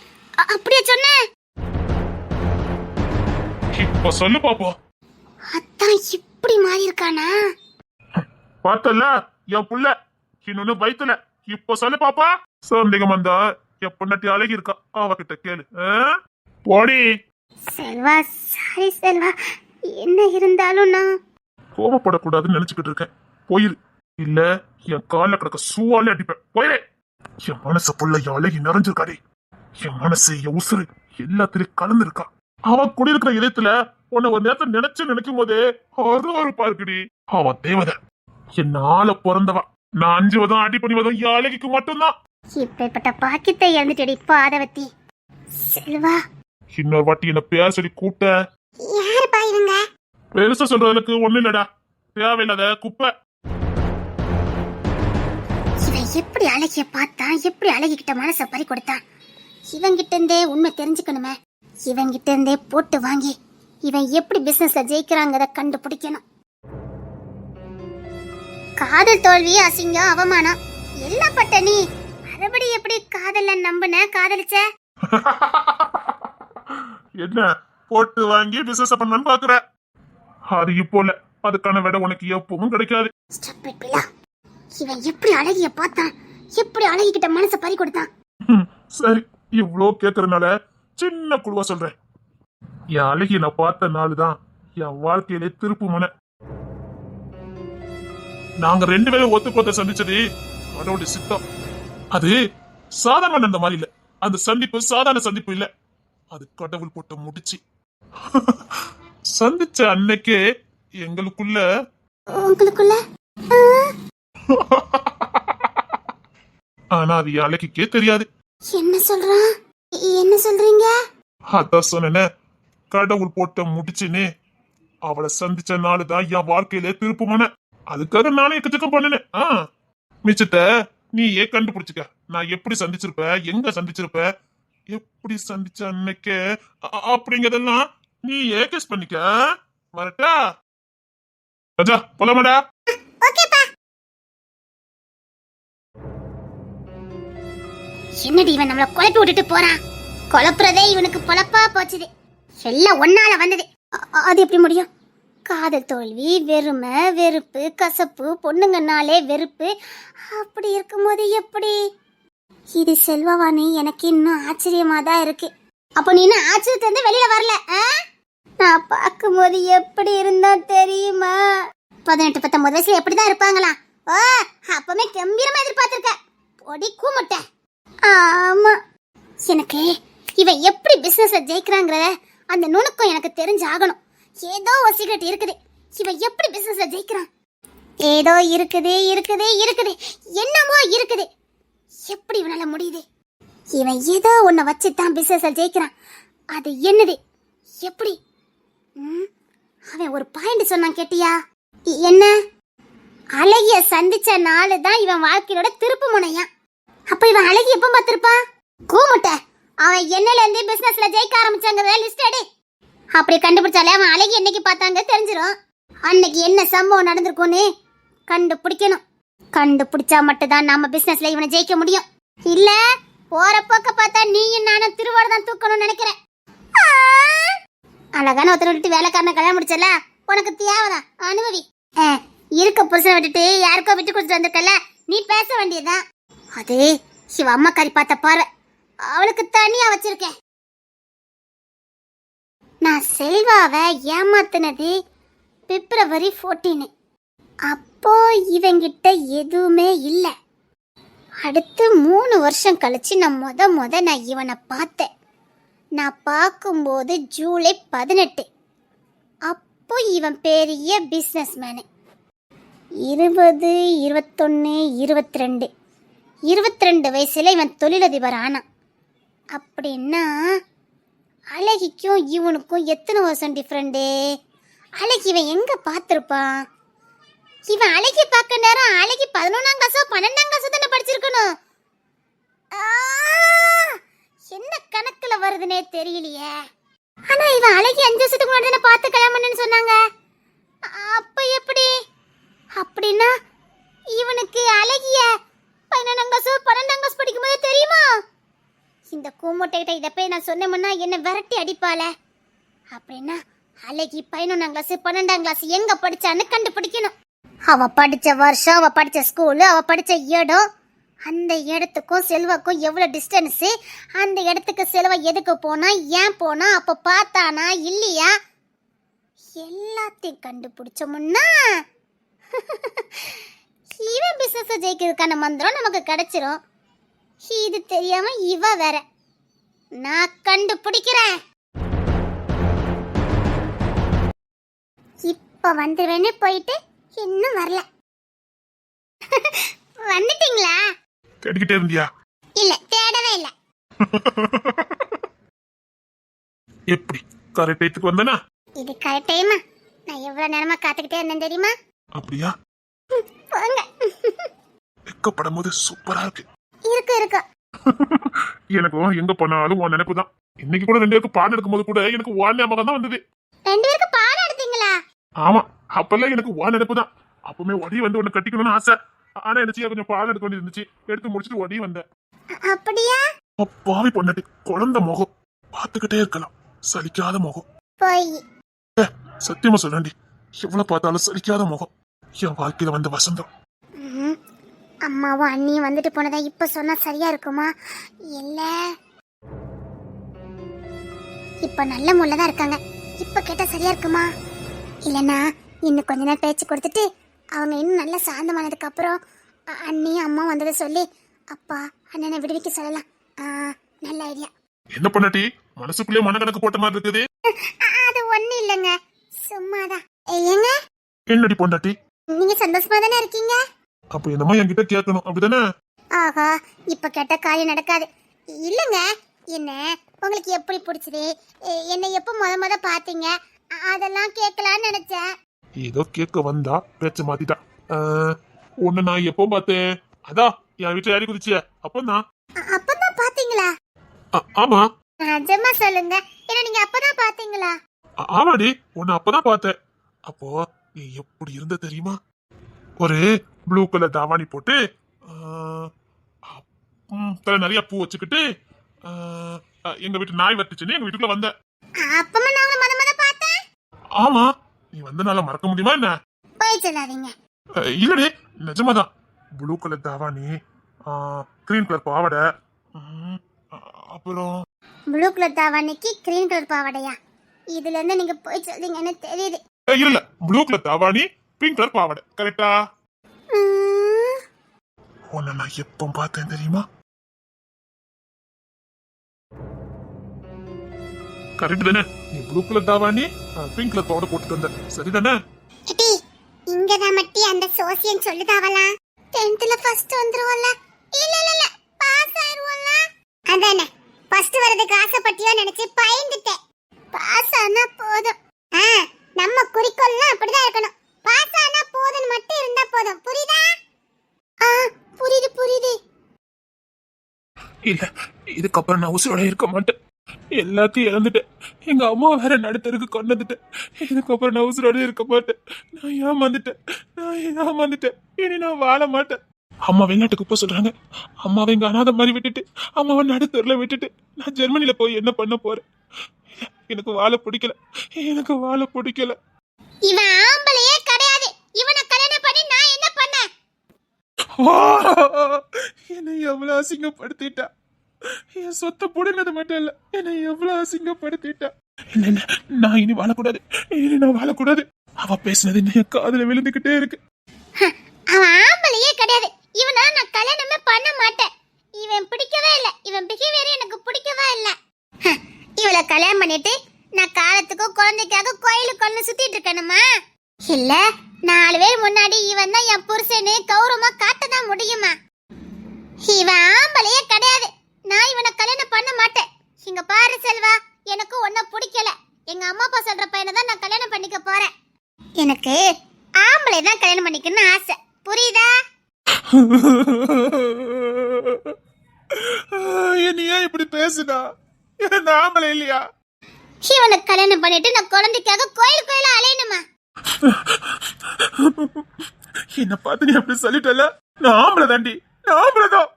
அப்படியே சொன்ன?
இப்ப சொல்லு பாப்போம்.
அதான் இப்படி மாறி இருக்கானா?
பார்த்தல, என் புள்ள இன்னொன்னு வயித்துல. இப்ப சொல்லு பாப்பா. சந்தேகம் வந்தா என் பொண்ணாட்டி அழகி இருக்கா, அவகிட்ட கேளு. போடி.
செல்வா, சாரி செல்வா. என்ன இருந்தாலும் நான்
கோபப்படக்கூடாதுன்னு நினைச்சுக்கிட்டு இருக்கேன். போயிரு, இல்ல என் கால கிடக்க சூவாலே அடிப்பேன். போயிரு. என் மனசு புள்ள என் அழகி நிறைஞ்சிருக்காடே. என் மனசு, என் உசுறு எல்லாத்திலயும் கலந்துருக்கா. அவன் குடியிருக்கிற இதயத்துல உன்னை ஒரு நேரத்தை நினைக்கும் போதே அருவருப்பா இருக்குடி. அவன் தேவதை, என் ஆள பிறந்தவா. நான் 5 வதம் அடி பண்ணிவதும் என் அழகிக்கு மட்டும்தான்.
இப்பேற்பட்ட பாக்கியத்தை இழந்துட்டடி பாதவதி. செல்வா,
இன்னொரு வாட்டி என்ன பேர் சொல்லி கூப்பிட்ட,
யாரு பாயிருங்க?
பெருசா சொல்றதுக்கு ஒண்ணு இல்லடா. தேவையில்லாத குப்பை.
இவன் எப்படி அழகிய பார்த்தான், எப்படி அழகிக்கிட்ட மனச பறி கொடுத்தான். இவங்கிட்ட இருந்தே உண்மை தெரிஞ்சுக்கணுமே. இவங்கிட்ட இருந்தே போட்டு வாங்கி இவன் எப்படி பிசினஸ்ல ஜெயிக்கிறாங்கறத கண்டுபிடிக்கணும். காதல் தோல்வி, அசிங்கம், அவமானம் எல்லாம் பட்ட நீ மறுபடி எப்படி காதல நம்புன, காதலிச்ச?
என்ன போட்டு வாங்கி பிசினஸ் பண்ணு பாக்குற? அது இப்போ இல்ல, அதுக்கான விட உனக்கு எப்பவும் கிடைக்காது.
இவன் எப்படி அழகிய பார்த்தான், எப்படி அழகிக்கிட்ட மனச பறி கொடுத்தான்.
சரி, இவ்ளோ கேக்குறதுனால சின்ன குழுவா சொல்றேன். என் அழகிய நான் பார்த்த நாளுதான் என் வாழ்க்கையிலே திருப்பு முனை. நாங்க 2 பேரும் ஒத்துக்கொத்த சந்திச்சது கடவுளுடைய சித்தம். அது சாதாரண அந்த மாதிரி இல்ல. அந்த சந்திப்பு சாதாரண சந்திப்பு இல்ல, அது கடவுள் போட்ட முடிச்சு. சந்திச்ச அன்னைக்கே எங்களுக்குள்ள
உங்களுக்குள்ள
ஆனா அது அழகிக்கே தெரியாது.
என்ன சொல்றான்? என்ன சொல்றீங்க?
அதான் சொன்ன கடவுள் போட்ட முடிச்சுன்னு. அவளை சந்திச்ச நாளுதான் என் வாழ்க்கையில திருப்புமான. அதுக்காக நானே எக்கச்சக்கம் பண்ணினேன். மிச்சத்தை நீயே கண்டுபிடிச்சுக்க. நான் எப்படி சந்திச்சிருப்ப, எங்க சந்திச்சிருப்ப, எப்படி சந்திச்ச அன்னைக்கு அப்படிங்கறதெல்லாம் நீ கெஸ் பண்ணிக்க. வரட்டா ராஜா, போலாமாடா?
ஓகேப்பா. என்னடி இவன் நம்மள குழப்பி விட்டுட்டு போறான்? குழப்புறதே இவனுக்கு பொழப்பா போச்சுது. எல்லாம் ஒன்னால வந்தது. அது எப்படி முடியும்? காதல் தோல்வி, வெறுமை, வெறுப்பு, கசப்பு, பொண்ணுங்கனாலே வெறுப்பு. அப்படி இருக்கும்போது எப்படி? இது செல்வவாணி, எனக்கு இன்னும் ஆச்சரியமா தான் இருக்கு. அப்போ நீ என்ன ஆச்சரியத்துல இருந்து வெளியில வரல? நான் பார்க்கும்போது எப்படி இருந்தா தெரியுமா? 18-19 வயசுல எப்படிதான் இருப்பாங்களா? அப்பவே கம்பீரமா எதிர்பார்த்திருக்க. பொடி கூமுட்ட. ஆமா, எனக்கு இவன் எப்படி பிசினஸ்ல ஜெயிக்கிறாங்கிற அந்த நுணுக்கம் எனக்கு தெரிஞ்சாகணும். ஏதோ ஒரு சீக்ரெட் இருக்குது. இவன் எப்படி பிசினஸ்ல ஜெயிக்கிறான்? ஏதோ இருக்குது இருக்குது இருக்குது, என்னமோ இருக்குது. எப்படி இவனால முடியுது? இவன் ஏதோ ஒன்ன வச்சுதான் பிசினஸ்ல ஜெயிக்கிறான். அது என்னது? எப்படி? அவன் ஒரு பாயிண்ட் சொன்னான், கேட்டியா? என்ன? அழகிய சந்திச்ச நாளு தான் இவன் வாழ்க்கையோட திருப்பு முனையா. அப்ப இவன் அழகி எப்ப பார்த்திருப்பான்? கூமுட்ட, அவன் என்னல இருந்து பிசினஸ்ல ஜெயிக்க ஆரம்பிச்சாங்க லிஸ்ட் எடு. அப்படி கண்டுபிடிச்சாலே அவன் அழகி என்னைக்கு பார்த்தாங்க தெரிஞ்சிடும். அன்னைக்கு என்ன சம்பவம் நடந்திருக்கும்னு கண்டுபிடிக்கணும். கண்டுபிடிச்சா மட்டும்தான் நாம பிசினஸ்ல இவனை ஜெயிக்க முடியும். இல்ல போற போக்க பார்த்தா நீயும் நானும் திருவாரூர் தான் தூக்கணும்னு நினைக்கிறேன். அழகான ஒருத்தர் விட்டுட்டு வேலைக்காரனை கல்யாணம் முடிச்சல, உனக்கு தேவைதான், அனுமதி. இருக்க புருஷனை விட்டுட்டு யாருக்கோ விட்டு கொடுத்துட்டு வந்திருக்கல, நீ பேச வேண்டியதுதான். அது இவ அம்மா கறி பார்த்த பார்வை, அவளுக்கு தனியா வச்சிருக்கேன். நான் செல்வாவை ஏமாத்தினது பிப்ரவரி 14. அப்போ இவங்கிட்ட எதுவுமே இல்ல. அடுத்து 3 வருஷம் கழிச்சு நான் நான் இவனை பார்த்தேன். நான் பார்க்கும்போது ஜூலை 18. அப்போ இவன் பெரிய பிஸ்னஸ் மேனு. 20, 21, 22, 22 வயசுல இவன் தொழிலதிபர் ஆனான். அப்படின்னா அழகிக்கும் இவனுக்கும் எத்தனை வருஷம் டிஃப்ரெண்டு? அழகி இவன் எங்க பார்த்திருப்பான்? இவன் அழகி பார்க்க நேரம் அழகி 11ஆம் கிளாஸோ 12ஆம் கிளாஸோ தானே படிச்சிருக்கணும். என்ன கணக்குல வருதுன்னே தெரியலையே. ஆனா இவன் அழகி 5 வருஷத்துக்கு முன்னாடி தானே பார்த்து கல்யாணம் பண்ணேன்னு சொன்னாங்க. அப்ப எப்படி? அப்படின்னா இவனுக்கு அழகிய 11ஆம் கிளாஸோ 12ஆம் கிளாஸ் படிக்கும்போது தெரியுமா? இந்த கூமட்டைகிட்ட இதை போய் நான் சொன்னேன்னா என்ன விரட்டி அடிப்பாள. அப்படின்னா அழகி 11ஆம் கிளாஸ் 12ஆம் கிளாஸ் எங்க படிச்சான்னு கண்டுபிடிக்கணும். அவ படிச்ச வருஷம், அவ படிச்ச ஸ்கூலு, அவ படிச்ச இடம், அந்த இடத்துக்கும் செல்வாக்கும் எவ்வளவு டிஸ்டன்ஸ், அந்த இடத்துக்கு செல்வா எதுக்கு போனா, ஏன் போனா, அப்ப பார்த்தானா இல்லையா, எல்லாத்தையும் கண்டுபிடிச்சோம்னா இவன் பிசினஸ் ஜெயிக்கிறதுக்கான மந்திரம் நமக்கு கிடைச்சிரும். இது தெரியாம இவ வேற. நான் கண்டுபிடிக்கிறேன். இப்ப வந்துருவேன்னு போயிட்டு இன்னும் வரல. வந்துட்டீங்களா?
தேடிக்கிட்டே இருந்தியா?
இல்ல, தேடவே இல்ல.
எப்படி கரெக்ட் டைத்துக்கு வந்தனா?
இது கரெக்ட் டைமா? நான் எவ்வளவு நேரமா காத்துக்கிட்டே இருந்தேன் தெரியுமா?
அப்படியா?
போங்க.
வெக்கப்படும் போது சூப்பரா இருக்கு.
இருக்கு.
எனக்கும் எங்க போனாலும் உன் நினைப்பு தான். இன்னைக்கு கூட 2 பேருக்கு பாடம் எடுக்கும் போது கூட எனக்கு உன் ஞாபகம் தான் வந்தது.
2 பேருக்கு பாடம் எடுத்தீங்களா?
ஆமா, அப்பெல்லாம் எனக்கு உன் நினைப்பு தான். அப்பவுமே ஒடி வந்து உன்னை கட்டிக்கணும்னு ஆசை. ஆனா என்ன கொஞ்சம் பாடம் எடுக்க வேண்டியது இருந்துச்சு. எடுத்து முடிச்சுட்டு ஒடி வந்தேன்.
அப்படியா?
பாவி பொண்ணாட்டி, குழந்தை முகம் பார்த்துக்கிட்டே இருக்கலாம். சலிக்காத முகம்.
போய்
சத்தியமா சொல்றேன்டி, எவ்வளவு பார்த்தாலும் சலிக்காத முகம். என் வாழ்க்கையில வந்த வசந்தம்.
அம்மாவும் அண்ணியும் வந்துட்டு போனதா இப்ப சொன்னா சரியா இருக்குமா? இல்ல, இப்ப நல்ல முள்ளதான் இருக்காங்க. இப்ப கேட்டா சரியா இருக்குமா? இல்லனா இன்னும் கொஞ்ச நேரம் பேச்சு கொடுத்துட்டு அவங்க இன்னும் நல்லா சாந்தமானதுக்கு அப்புறம் அண்ணி அம்மா வந்ததை சொல்லி அப்பா அண்ணனை விடுவிக்க சொல்லலாம். நல்ல ஐடியா.
என்ன பண்ணாட்டி மனசுக்குள்ளே மனக்கணக்கு போட்ட மாதிரி இருக்குது.
அது ஒண்ணு இல்லைங்க, சும்மாதான். ஏங்க
என்னடி பொண்டாட்டி,
நீங்க சந்தோஷமா தானே இருக்கீங்க?
அப்ப என்னமா என்கிட்ட கேட்கணும் அப்படிதானே?
ஆஹா, இப்ப கேட்ட காரியம் நடக்காது. இல்லங்க, என்ன உங்களுக்கு எப்படி பிடிச்சது, என்னை எப்போ முத பாத்தீங்க, அதெல்லாம் கேட்கலான்னு நினைச்சேன்.
ஏதோ கேட்க வந்தா பேச்ச மாத்திட்டா. உன்னை நான் எப்போ பார்த்தேன்? அதான் என் வீட்டுல யாரி குதிச்சிய அப்பதான்.
அப்பதான் பாத்தீங்களா?
ஆமா.
நிஜமா சொல்லுங்க, என்ன நீங்க அப்பதான் பாத்தீங்களா?
ஆமாடி, உன்னை அப்பதான் பார்த்தேன். அப்போ நீ எப்படி இருந்த தெரியுமா? ஒரு ப்ளூ கலர் தாவாணி போட்டு தலை நிறைய பூ வச்சுக்கிட்டு எங்க வீட்டு நாய் வட்டுச்சுன்னு எங்க வீட்டுக்குள்ள வந்த.
அப்பமா நான் உங்களை முத பார்த்தேன்.
ஆமா, நீ வந்தனால மறக்க முடியுமா என்ன?
போய் சொல்லாதீங்க.
இல்லடே, நிஜமாதான். ப்ளூ கலர் தாவாணி, கிரீன் கலர் பாவாடை, அப்புறம்
ப்ளூ கலர் தாவாணிக்கு கிரீன் கலர் பாவாடையா? இதுல இருந்து நீங்க போய் சொல்றீங்கன்னு தெரியுது.
இல்ல, ப்ளூ கலர் தாவாணி பிங்க் கலர் பாவாடை, கரெக்டா? உன்னை நான் எப்போ பார்த்தேன் தெரியுமா? கரெக்ட் தானே? நீ ப்ளூ கலர் தாவாணி பிங்க் கலர் பாவாடை போட்டுட்டு வந்த, சரிதானே?
இங்கதான் மட்டி அந்த சோசியன் சொல்லுதாவலாம் 10th ஃபர்ஸ்ட் வந்துருவல்ல. இல்ல பாஸ் ஆயிருவல்ல. அதானே, ஃபர்ஸ்ட் வரதுக்கு ஆசைப்பட்டியோ நினைச்சு பயந்துட்டேன். பாஸ் ஆனா போதும். நம்ம குறிக்கோள்லாம் அப்படிதான் இருக்கணும். பாஸ் ஆனா போதும்னு மட்டும் இருந்தா போதும். புரியுதா? புரியுது.
இல்ல, இதுக்கப்புறம் நான் உசுரோட இருக்க மாட்டேன். எல்லாத்தையும் இழந்துட்டேன். எங்க அம்மா வேற நடுத்தருக்கு கொண்டதுட்டேன். இதுக்கப்புறம் நான் உசுரோட இருக்க மாட்டேன். நான் ஏமாந்துட்டேன். இனி நான் வாழ மாட்டேன். அம்மா வெளிநாட்டுக்கு போக சொல்றாங்க. அம்மாவை இங்க அனாதை மாதிரி விட்டுட்டு, அம்மாவை நடுத்தூர்ல விட்டுட்டு நான் ஜெர்மனில போய் என்ன பண்ண போறேன்? எனக்கு வாழ பிடிக்கல.
இவன் ஆம்பளையே கிடையாது. இவனை கல்யாணம் பண்ணி நான் என்ன பண்ணேன்?
என்னை எவ்வளவு அசிங்கப்படுத்திட்டா. என் சொத்தை புடுங்கிறது மட்டும் இல்ல, என்னை எவ்வளவு அசிங்கப்படுத்திட்டா. என்ன, நான் இனி வாழக்கூடாது. அவ பேசினது என் காதுல விழுந்துகிட்டே இருக்கு.
அவன் ஆம்பளையே கிடையாது. இவனா நான் கல்யாணமே பண்ண மாட்டேன். இவன் பிடிக்கவே இல்ல. இவன் பிஹேவியர் எனக்கு பிடிக்கவே இல்ல. இவளை கல்யாணம் பண்ணிட்டு நான் காலத்துக்கும் குழந்தைக்காக கோயிலுக்கு சுத்திட்டு இருக்கணுமா? இல்ல 4 பேர் முன்னாடி இவன் தான் என் புருஷனு கௌரவமா காட்டதான் முடியுமா? இவன் ஆம்பளையே கிடையாது. நான் இவனை கல்யாணம் பண்ண மாட்டேன். இங்க பாரு செல்வா, எனக்கு ஒன்ன பிடிக்கல. எங்க அம்மா அப்பா சொல்ற பையனை தான் நான் கல்யாணம் பண்ணிக்க போறேன். எனக்கு ஆம்பளை தான் கல்யாணம் பண்ணிக்கணும்னு ஆசை. புரியுதா?
என்னையா இப்படி பேசுனா? என்ன ஆம்பளை இல்லையா?
இவனை கல்யாணம் பண்ணிட்டு நான் குழந்தைக்காக கோயில அலையணுமா?
என்ன பார்த்து நீ அப்படி சொல்லிட்டல? நான் ஆம்பளை தாண்டி, நான் ஆம்பளைதான்.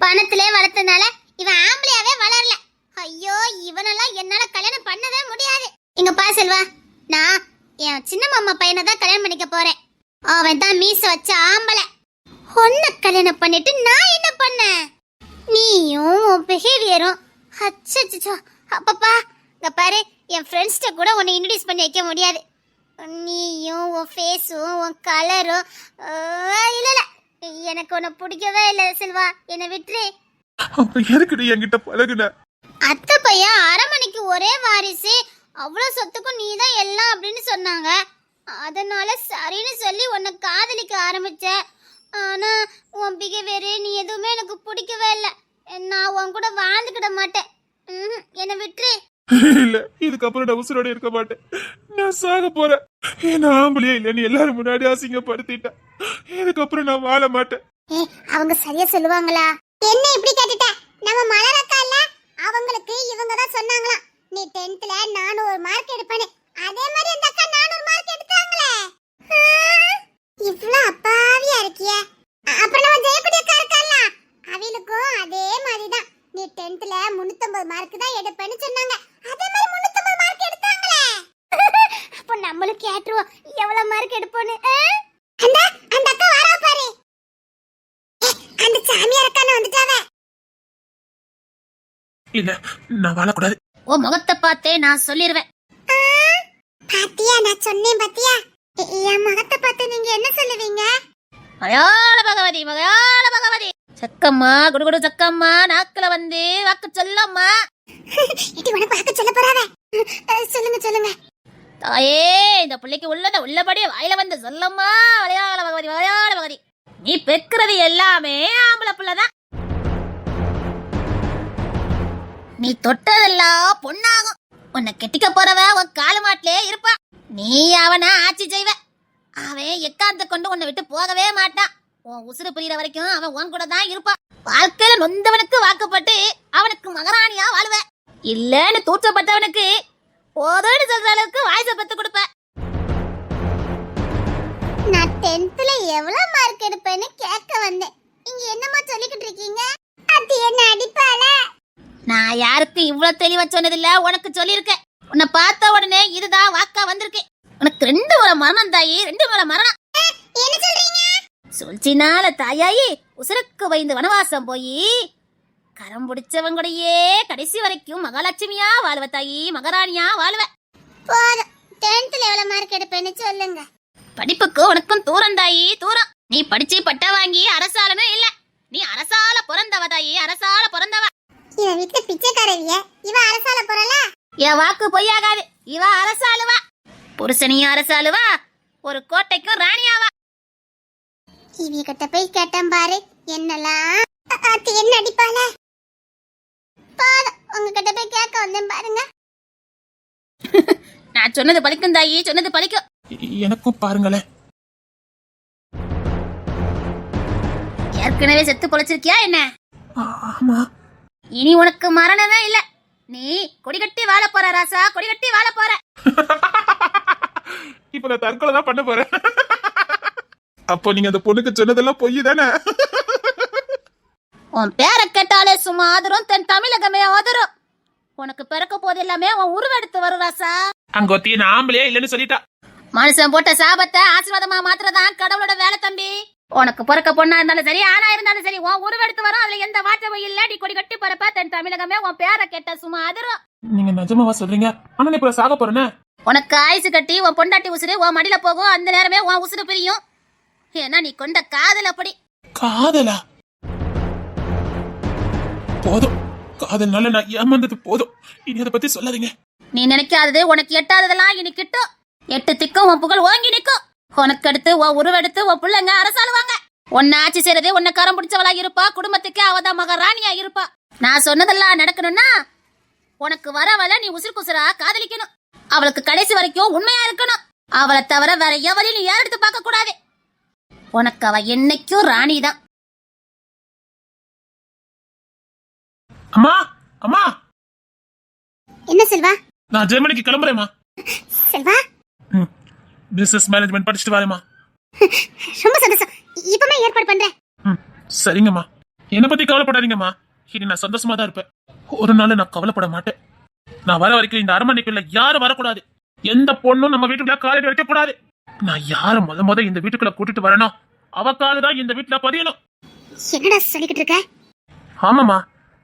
பணத்திலே வளர்த்தனால இவன் ஆம்பளையாவே வளரல. ஐயோ, இவனெல்லாம் என்னால கல்யாணம் பண்ணவே முடியாது. இங்க பா செல்வா, நான் என் சின்ன மாமா பையனை தான் கல்யாணம் பண்ணிக்க போறேன். அவன் தான் மீச வச்ச ஆம்பளை. உன்னை கல்யாணம் பண்ணிட்டு நான் என்ன பண்ணேன்? நீயும் உன் பிஹேவியரும் அச்சச்சோ. அப்பப்பா, இங்க பாரு, என் ஃப்ரெண்ட்ஸ்ட கூட உன்னை இன்ட்ரோடியூஸ் பண்ணி வைக்க முடியாது. நீயும் உன் ஃபேஸும் உன் கலரும் இல்ல எனக்கு உன்னை பிடிக்கவே இல்லை செல்வா. என்னை விட்டுரு.
அப்ப எதுக்குடி என்கிட்ட பழகுன?
அத்தை பையன் அரமணிக்கு ஒரே வாரிசு, அவ்வளவு சொத்துக்கும் நீ தான் எல்லாம் அப்படின்னு சொன்னாங்க. அதனால சரின்னு சொல்லி உன்னை காதலிக்க ஆரம்பிச்சேன். ஆனா உன் பிஹேவியர் நீ எதுவுமே எனக்கு பிடிக்கவே இல்லை. நான் உன் கூட வாழ்ந்துக்கிட மாட்டேன். என்னை விட்டுரு.
இல்ல, இதுக்கப்புறம் நான் உசுரோட இருக்க மாட்டேன். நான் சாக போறேன். என்ன ஆம்பளையே இல்லைன்னு எல்லாரும் முன்னாடி அசிங்கப்படுத்திட்டேன். இதுக்கப்புறம் நான் வாழ மாட்டேன்.
அவங்க சரியா சொல்லுவாங்களா? என்ன இப்படி கேட்டுட்ட? நம்ம மலரக்கா இல்ல, அவங்களுக்கு இவங்க தான் சொன்னாங்களா நீ 10th 400 மார்க் எடுப்பேன்னு. அதே மாதிரி அந்த அக்கா 400 மார்க் எடுத்தாங்களே. இவ்ளோ அப்பாவியா இருக்கியே. அப்புறம் நம்ம ஜெயக்குடி அக்கா இருக்கல்ல, அவளுக்கும் அதே மாதிரி தான். நீ 10th 350 மார்க் தான் எடுப்பேன்னு சொன்னாங்க. அதே மாதிரி 350 மார்க் எடுத்தாங்களே. அப்ப நம்மளும் கேட்றோம் எவ்வளவு மார்க் எடுப்போன்னு. அந்த அக்கா வரா பாரு. அந்த சாமியார் அக்கா வந்துட்டாவே.
இல்ல, நான் வாழக்கூடாது.
ஓ முகத்தை பார்த்தே நான் சொல்லிடுவேன்.
பாத்தியா, நான் சொன்னேன் பாத்தியா? என் மகத்தை பார்த்து நீங்க என்ன சொல்லுவீங்க?
மலையாள பகவதி மலையாள பகவதி. சக்கம்மா குடுகுடு சக்கம்மா, நாக்குல வந்து வாக்கு சொல்லம்மா.
இடி உனக்கு வாக்கு சொல்ல போறாவே. சொல்லுங்க சொல்லுங்க.
தாயே, இந்த பிள்ளைக்கு உள்ளத உள்ளபடி வாயில வந்து சொல்லம்மா. மலையாள பகவதி மலையாள பகவதி. நீ பெக்கிறது எல்லாமே ஆம்பளை பிள்ளைதான். நீ தொட்டதெல்லாம் பொண்ணாகும். உன்னை கெட்டிக்க போறவ உன் கால மாட்டிலே இருப்பா. நீ அவனை ஆட்சி செய்வ. அவன் எக்காந்த கொண்டு உன்னை விட்டு போகவே மாட்டான். உன் உசுறு புரியுற வரைக்கும் அவன் உன் கூட தான் இருப்பான். வாழ்க்கையில நொந்தவனுக்கு வாக்குப்பட்டு அவனுக்கு மகாராணியா வாழ்வ. இல்லன்னு தூற்றப்பட்டவனுக்கு போதோடு சொல்ற அளவுக்கு வாய்ஸ பெத்து கொடுப்ப.
நான் 10th எவ்வளவு மார்க் எடுப்பேன்னு கேட்க வந்தேன். நீங்க என்னமா சொல்லிக்கிட்டு இருக்கீங்க? அது என்ன அடிப்பால?
நான் யாருக்கு இவ்வளவு தெளிவா சொன்னதில்ல, உனக்கு சொல்லியிருக்கேன். உன்னை பார்த்த உடனே இதுதான் வாக்கா வந்திருக்கு. உனக்கு 2 முறை மரணம் தாயி, 2 முறை மரணம்.
என்ன சொல்றீங்க?
சொல்ச்சினால தாயாயி உசுருக்கு வைந்து வனவாசம் போய் கரம் பிடிச்சவன் கூடயே கடைசி வரைக்கும் மகாலட்சுமியா வாழ்வ தாயி, மகாராணியா வாழ்வ.
போதும். 10th எவ்வளவு மார்க் எடுப்பேன்னு சொல்லுங்க.
படிப்புக்கு உனக்கும் தூரம் தாயி, தூரம். நீ படிச்சு பட்ட வாங்கி அரசாலனும் இல்ல. நீ அரசால பிறந்தவ தாயி, அரசால பிறந்தவ.
இவன் வீட்டுல பிச்சைக்காரவிய, இவ அரசால போறல.
என் வாக்கு பொய்யாகாது. இவ அரசாளுவா, புருஷனையும் அரசாளுவா, ஒரு கோட்டைக்கும் ராணியாவா.
இவ கிட்ட போய் கேட்டேன் பாரு, என்னலாம் அது என்ன அடிப்பால? போதும், உங்ககிட்ட போய் கேட்க வந்தேன் பாருங்க.
நான் சொன்னது பலிக்கும் தாயி, சொன்னது பலிக்கும்.
எனக்கும் பாருங்களேன்.
ஏற்கனவே செத்து பொழைச்சிருக்கியா என்ன?
ஆமா.
இனி உனக்கு மரணமே இல்ல. நீ கொடிகட்டி வாழ போற ராசா, கொடிகட்டி வாழ போற.
இப்ப நான் தற்கொலை தான் பண்ண போறேன். அப்போ நீங்க அந்த பொண்ணுக்கு சொன்னதெல்லாம் பொய் தானே?
உன் பேரை கேட்டாலே சும்மா ஆதரும், தென் தமிழகமே ஆதரும். உனக்கு பிறக்க போது எல்லாமே உன் உருவெடுத்து வரும் ராசா.
அங்க ஒத்தி நான் ஆம்பளையே இல்லன்னு சொல்லிட்டா.
மனுஷன் போட்ட சாபத்தை ஆசீர்வாதமா மாத்திரதான் கடவுளோட வேலை தம்பி. உனக்கு பிறக்க பொண்ணா இருந்தாலும் சரி, ஆணா இருந்தாலும் சரி, உன் உருவெடுத்து வரும். அதுல எந்த மாற்றமும் இல்ல. நீ கொடி கட்டி பரப்ப, தென் தமிழகமே உன் பேரை கேட்ட சும்மா அதிரும்.
நீங்க நிஜமாவா சொல்றீங்க? ஆனா நீ இப்ப சாக போறேன்னு.
உனக்கு ஆயுசு கட்டி உன் பொண்டாட்டி உசுறு உன் மடியில போகும். அந்த நேரமே உன் உசுறு பிரியும். ஏன்னா நீ கொண்ட காதல் அப்படி.
காதலா? போதும், காதல்னால நான் ஏமாந்தது போதும். இனி அதை பத்தி சொல்லாதீங்க.
நீ நினைக்காதது உனக்கு எட்டாததெல்லாம் இனி கிட்டும். 8 திக்கும் உன் புகழ் ஓங்கி நிக்கும். உனக்கு அடுத்து உன் உருவெடுத்து உன் பிள்ளைங்க அரசாளுவாங்க. உன்னை ஆட்சி செய்யறது உன்னை கரம் பிடிச்சவளா இருப்பா. குடும்பத்துக்கு அவதான் மகாராணியா இருப்பா. நான் சொன்னதெல்லாம் நடக்கணும்னா உனக்கு வரவளை நீ உசுறு குசுரா காதலிக்கணும். அவளுக்கு கடைசி வரைக்கும் உண்மையா இருக்கணும். அவளை தவிர வேற எவரையும் நீ ஏறெடுத்து பார்க்க கூடாது. உனக்கு அவ என்னைக்கும் ராணி தான்.
அம்மா, அம்மா,
என்ன செல்வா?
நான் ஜெர்மனிக்கு கிளம்புறேம்மா.
செல்வா,
பிசினஸ் மேனேஜ்மெண்ட் படிச்சுட்டு வரேம்மா.
ரொம்ப சந்தோஷம். இப்பமே ஏற்பாடு பண்றேன்.
சரிங்கம்மா. என்னை பத்தி கவலைப்படாதீங்கம்மா. இனி நான் சந்தோஷமா தான் இருப்பேன். ஒரு நாள் நான் கவலைப்பட மாட்டேன். நான் வர வரைக்கும் இந்த அரண்மனைக்குள்ள யாரும் வரக்கூடாது. எந்த பொண்ணும் நம்ம வீட்டுக்குள்ள காலடி வைக்க கூடாது. நான் யார முத இந்த வீட்டுக்குள்ள கூட்டிட்டு வரணும், அவ காலுதான் இந்த வீட்டுல பதியணும்.
என்னடா சொல்லிக்கிட்டு இருக்க?
ஆமாமா,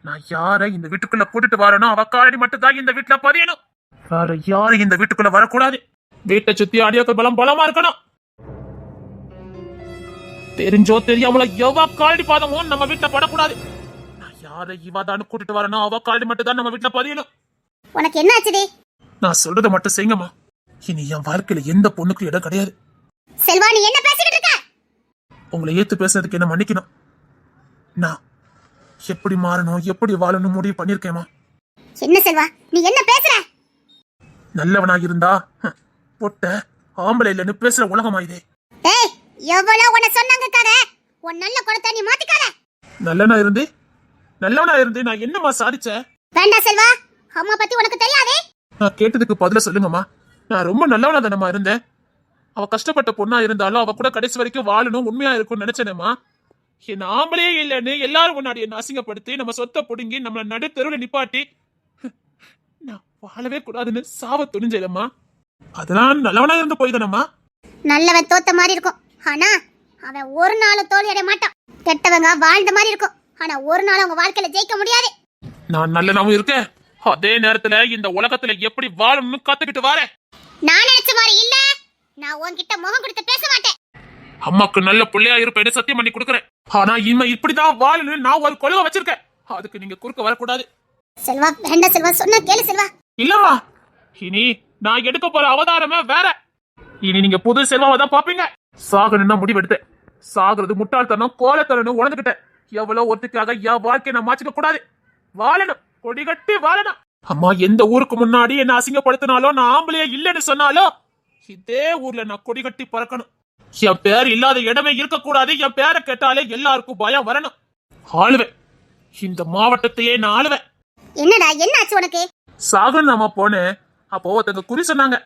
நான் யார இந்த வீட்டுக்குள்ள கூட்டிட்டு வரணும், அவ காலடி மட்டும் தான் இந்த வீட்டுல பதியணும். வேற யாரும் இந்த வீட்டுக்குள்ள வரக்கூடாது. வீட்டை சுத்தி அடியாக்கள் பலமா இருக்கணும். தெரிஞ்சோ தெரியாமல எவ காலடி பாதமோ நம்ம வீட்டுல படக்கூடாது. நான் யார இவாதான்னு கூட்டிட்டு வரணும், அவ காலடி மட்டும் தான் நம்ம வீட்டுல பதியணும்.
உனக்கு என்ன ஆச்சுதே?
நான் சொல்றதை மட்டும் செய்யுங்கம்மா. இனி என் வாழ்க்கையில எந்த பொண்ணுக்கும் இடம் கிடையாது.
செல்வா, நீ என்ன பேசிக்கிட்டு இருக்க?
உங்களை ஏத்து பேசுறதுக்கு என்ன மன்னிக்கணும். நான் எப்படி மாறணும், எப்படி வாழணும் முடிவு பண்ணிருக்கேமா.
என்ன செல்வா, நீ என்ன பேசுற?
நல்லவனா இருந்தா பொட்ட ஆம்பளை இல்லன்னு பேசுற உலகமா இதே.
ஏய், எவ்வளவு உன்னை சொன்னாங்கக்காக உன் நல்ல குணத்தை நீ மாத்திக்காத.
நல்லவனா இருந்து நான் என்னமா சாதிச்சேன்?
வேண்டாம் செல்வா, அம்மா பத்தி உனக்கு தெரியாதே.
நான் கேட்டதுக்கு பதில சொல்லுங்கம்மா. நான் ரொம்ப நல்லவனா தானமா இருந்தேன். அவ கஷ்டப்பட்ட பொண்ணா இருந்தாலும் அவ கூட கடைசி வரைக்கும் வாழணும், உண்மையா இருக்கும்னு நினைச்சேனேம்மா. என் ஆம்பளையே இல்லைன்னு எல்லாரும் முன்னாடி என்ன அசிங்கப்படுத்தி நம்ம சொத்தை புடுங்கி நம்மள நடு தெருவில் நிப்பாட்டி நான் வாழவே கூடாதுன்னு சாவ துணிஞ்சேனம்மா. அதெல்லாம் நல்லவனா இருந்து போய் தானம்மா.
நல்லவன் தோத்த மாதிரி இருக்கும், ஆனா அவன் ஒரு நாளும் தோல்வி அடைய மாட்டான். கெட்டவங்க வாழ்ந்த மாதிரி இருக்கும், ஆனா ஒரு நாள் அவங்க வாழ்க்கையில ஜெயிக்க முடியாது.
நான் நல்லனாவும் இருக்கேன், அதே நேரத்துல இந்த உலகத்துல எப்படி வாழணும்னு கத்துக்கிட்டு வரேன்.
நான் நினைச்ச மாதிரி இல்ல. நான் உன்கிட்ட முகம் கொடுத்து பேச மாட்டேன்.
அம்மாக்கு நல்ல பிள்ளையா இருப்பேன்னு சத்தியம் பண்ணி கொடுக்குறேன். ஆனா இனிமே இப்படிதான் வாழணும்னு நான் ஒரு கொள்கை வச்சிருக்கேன். அதுக்கு நீங்க குறுக்க வரக்கூடாது.
செல்வா வேண்டாம் செல்வா, சொன்னா கேளு செல்வா.
இல்லம்மா, இனி நான் எடுக்க போற அவதாரமே வேற. இனி நீங்க புது செல்வாவை தான் பாப்பீங்க. சாகணும்னா முடிவெடுத்தேன். சாகுறது முட்டாள்தனம், கோலத்தனம் உணர்ந்துகிட்டேன். எவ்வளவு ஒருத்துக்காக என் வாழ்க்கையை நான் மாற்றிக்க கூடாது. வாழணும், கொடி கட்டி வாழணும். அம்மா எந்த ஊருக்கு முன்னாடி என்ன அசிங்கப்படுத்தினாலும், நான் ஆம்பளையே இல்லைன்னு சொன்னாலும், இதே ஊர்ல நான் கொடி கட்டி பறக்கணும். என் பேர் இல்லாத இடமே இருக்கக்கூடாது. என் பேரை கேட்டாலே எல்லாருக்கும் பயம் வரணும். ஆளுவேன், இந்த மாவட்டத்தையே நான் ஆளுவேன்.
என்னடா என்ன ஆச்சு உனக்கு?
சாகன் நாம போனேன். அப்போ ஒருத்தங்க குறி சொன்னாங்க.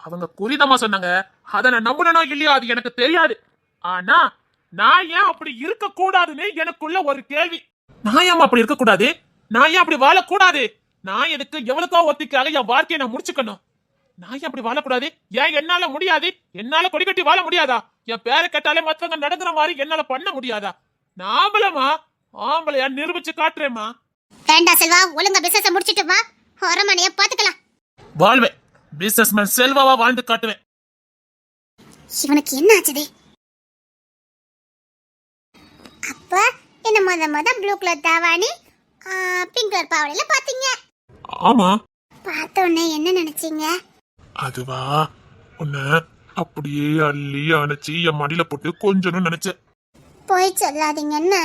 அவங்க குறிதமா சொன்னாங்க. அதை நான் நம்புனோ இல்லையோ அது எனக்கு தெரியாது. ஆனா நான் ஏன் அப்படி இருக்க கூடாதுன்னு எனக்குள்ள ஒரு கேள்வி. நான் ஏன் அப்படி இருக்க கூடாது? நான் ஏன் அப்படி வாழக்கூடாது? நான் எனக்கு எவ்வளவுக்கோ ஒத்திக்காக என் வாழ்க்கையை நான் முடிச்சுக்கணும். நான் ஏன் அப்படி வாழக்கூடாது? ஏன் என்னால முடியாது? என்னால கொடி கட்டி வாழ முடியாதா? என் பேரை கேட்டாலே மத்தவங்க நடக்கிற மாதிரி என்னால பண்ண முடியாதா? நாமளமா ஆம்பளையா நிரூபிச்சு காட்டுறேம்மா.
வேண்டாம் செல்வா, ஒழுங்கா பிசினஸ் முடிச்சிட்டு வா. அரமனைய பாத்துக்கலாம்.
வாழ்வேன், பிசினஸ்மேன் செல்வாவா வாழ்ந்து காட்டுவேன்.
இவனுக்கு என்ன ஆச்சுது? அப்ப என்ன மொத ப்ளூ கலர் தாவாணி பிங்க் கலர் பாவாடையில பாத்தீங்க.
ஆமா.
பார்த்த உடனே என்ன நினைச்சீங்க?
அதுவா, உன்னை அப்படியே அள்ளி அணைச்சி என் மடியில போட்டு கொஞ்சம் நினைச்சேன்.
போய் சொல்லாதீங்க. என்ன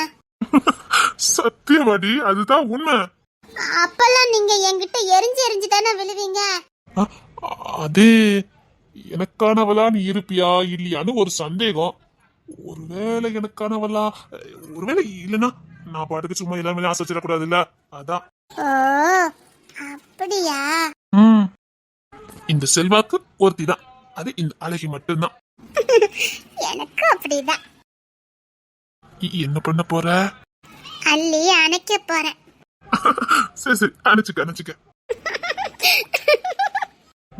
சத்தியவாடி, அதுதான் உண்மை.
அப்பெல்லாம் நீங்க என்கிட்ட எரிஞ்சு தானே விழுவீங்க.
அது எனக்கானவளா நீ இருப்பியா இல்லையான்னு ஒரு சந்தேகம். ஒருவேளை எனக்கானவளா, ஒருவேளை இல்லைன்னா நான் பாட்டுக்கு சும்மா எல்லாமே ஆசை வச்சிடக்கூடாது இல்ல, அதான்.
ஓ அப்படியா?
இந்த செல்வாக்கு ஒருத்தி தான், அது இந்த அழகி மட்டும்தான்.
எனக்கு அப்படிதான்.
என்ன பண்ண போற?
அள்ளி அணைக்க போறேன்.
சரி சரி, அணைச்சுக்க.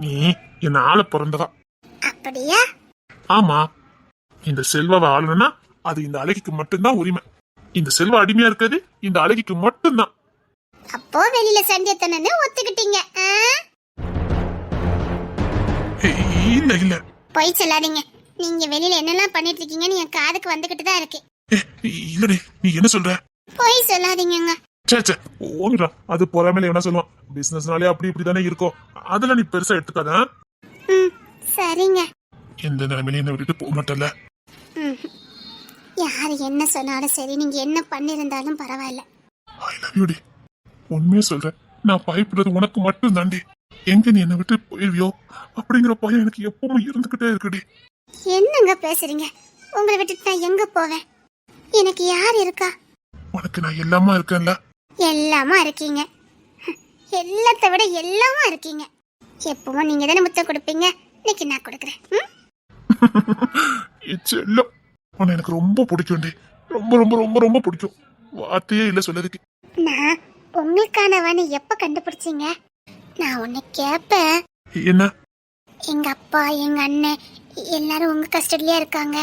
நீ என்ன ஆள பிறந்ததா?
அப்படியா?
ஆமா. இந்த செல்வாவை ஆளணும்னா அது இந்த அழகிக்கு மட்டும்தான் உரிமை. இந்த செல்வா அடிமையா இருக்கிறது இந்த அழகிக்கு மட்டும்தான்.
அப்போ வெளியில சண்டியத்தனன்னு ஒத்துக்கிட்டீங்க.
இல்ல
போய் சொல்லாதீங்க. நீங்க வெளியில என்னெல்லாம் பண்ணிட்டு இருக்கீங்கன்னு என் காதுக்கு வந்துகிட்டு தான் இருக்கு.
இல்லடே, நீ என்ன சொல்ற?
போய் சொல்லாதீங்க.
சே ஓங்கடா, அது பொறாமையில என்ன சொல்லுவான். பிசினஸ்னாலே அப்படி இப்படி தானே இருக்கும். அதெல்லாம் நீ பெருசா எடுத்துக்காத.
சரிங்க.
எந்த நிலைமையில என்ன விட்டுட்டு போக மாட்டல.
யாரு என்ன சொன்னாலும் சரி, நீங்க என்ன பண்ணிருந்தாலும் பரவாயில்ல.
ஐ லவ் யூ டி. உண்மையா சொல்றேன், நான் பயப்படுறது உனக்கு மட்டும் தாண்டி. எங்க நீ என்ன விட்டு போயிருவியோ அப்படிங்கிற பயம் எனக்கு எப்பவும் இருந்துகிட்டே இருக்குடி.
என்னங்க பேசுறீங்க? உங்களை விட்டுட்டு நான் எங்க போவேன்? எனக்கு யார் இருக்கா?
உனக்கு நான் எல்லாமா இருக்கேன்ல.
எல்லாமா இருக்கீங்க. எல்லாத்தை விட எல்லாமா இருக்கீங்க. எப்பவும் நீங்க தானே முத்தம் கொடுப்பீங்க. இன்னைக்கு நான் கொடுக்குறேன்.
செல்லம், உன்னை எனக்கு ரொம்ப பிடிக்கும்டி. ரொம்ப ரொம்ப ரொம்ப ரொம்ப பிடிக்கும். வார்த்தையே இல்ல சொல்லதுக்கு.
நான் உங்களுக்கானவான்னு எப்ப கண்டுபிடிச்சீங்க? நான் உன்னை கேப்பேன்.
என்ன?
எங்க அப்பா எங்க அண்ணன் எல்லாரும் உங்க கஸ்டடியில இருக்காங்க.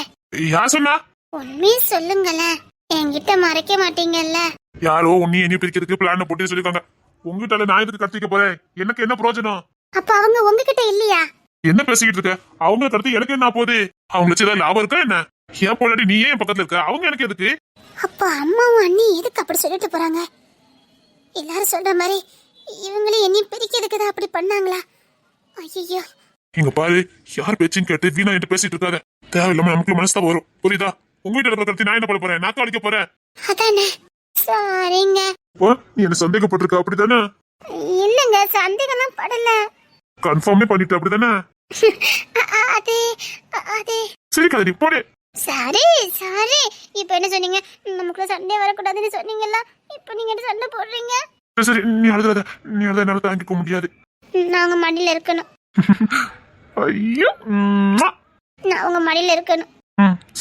யார் சொன்னா?
உண்மையை சொல்லுங்களேன். என்கிட்ட மறைக்க மாட்டீங்கல்ல.
யாரோ உன்னையும் என்னையும் பிரிக்கிறதுக்கு பிளான் போட்டு சொல்லிருக்காங்க. உங்ககிட்ட நான் எதுக்கு கத்திக்க போறேன்? எனக்கு என்ன பிரயோஜனம்?
அப்ப அவங்க உங்ககிட்ட இல்லையா?
என்ன பேசிக்கிட்டு இருக்க? அவங்க கருத்து எனக்கு என்ன போகுது? அவங்களுக்கு ஏதாவது லாபம் இருக்கா என்ன? ஏன் பொண்டாட்டி நீ ஏன் பக்கத்துல இருக்க? அவங்க எனக்கு எதுக்கு?
அப்ப அம்மாவும் அண்ணி எதுக்கு அப்படி சொல்லிட்டு போறாங்க? எல்லாரும் சொல்ற மாதிரி இவங்களே என்னையும் பிரிக்கிறதுக்கு தான் அப்படி பண்ணாங்களா? ஐயோ,
இங்க பாரு, யார் பேச்சுன்னு கேட்டு வீணா என்கிட்ட பேசிட்டு இருக்காத. தேவையில்லாம நமக்கு மனசுதான் வரும், புரியுதா? உங்க வீட்டுல இருக்கிற கருத்து நான் என்ன பண்ண போறேன்? நான் அடிக்க போறேன்.
அதானே. சரிங்க.
நீ என்ன சந்தேகப்பட்டிருக்க அப்படித்தானே?
இல்லங்க, சந்தேகம்லாம் படல.
கன்ஃபார்மே பண்ணிட்டு அப்படித்தானே?
அது அது
சரி கதை போடு.
சரி சரி. இப்ப என்ன சொன்னீங்க? நமக்குள்ள சண்டை வரக்கூடாதுன்னு சொன்னீங்கல்ல. இப்ப நீங்க என்ன சண்டை போடுறீங்க?
சரி நீ அழுதாத. நீ அழுத என்னால தாங்கிக்க முடியாது.
நான் உங்க மடியில இருக்கணும்.
ஐயோ,
நான் உங்க மடியில இருக்கணும்.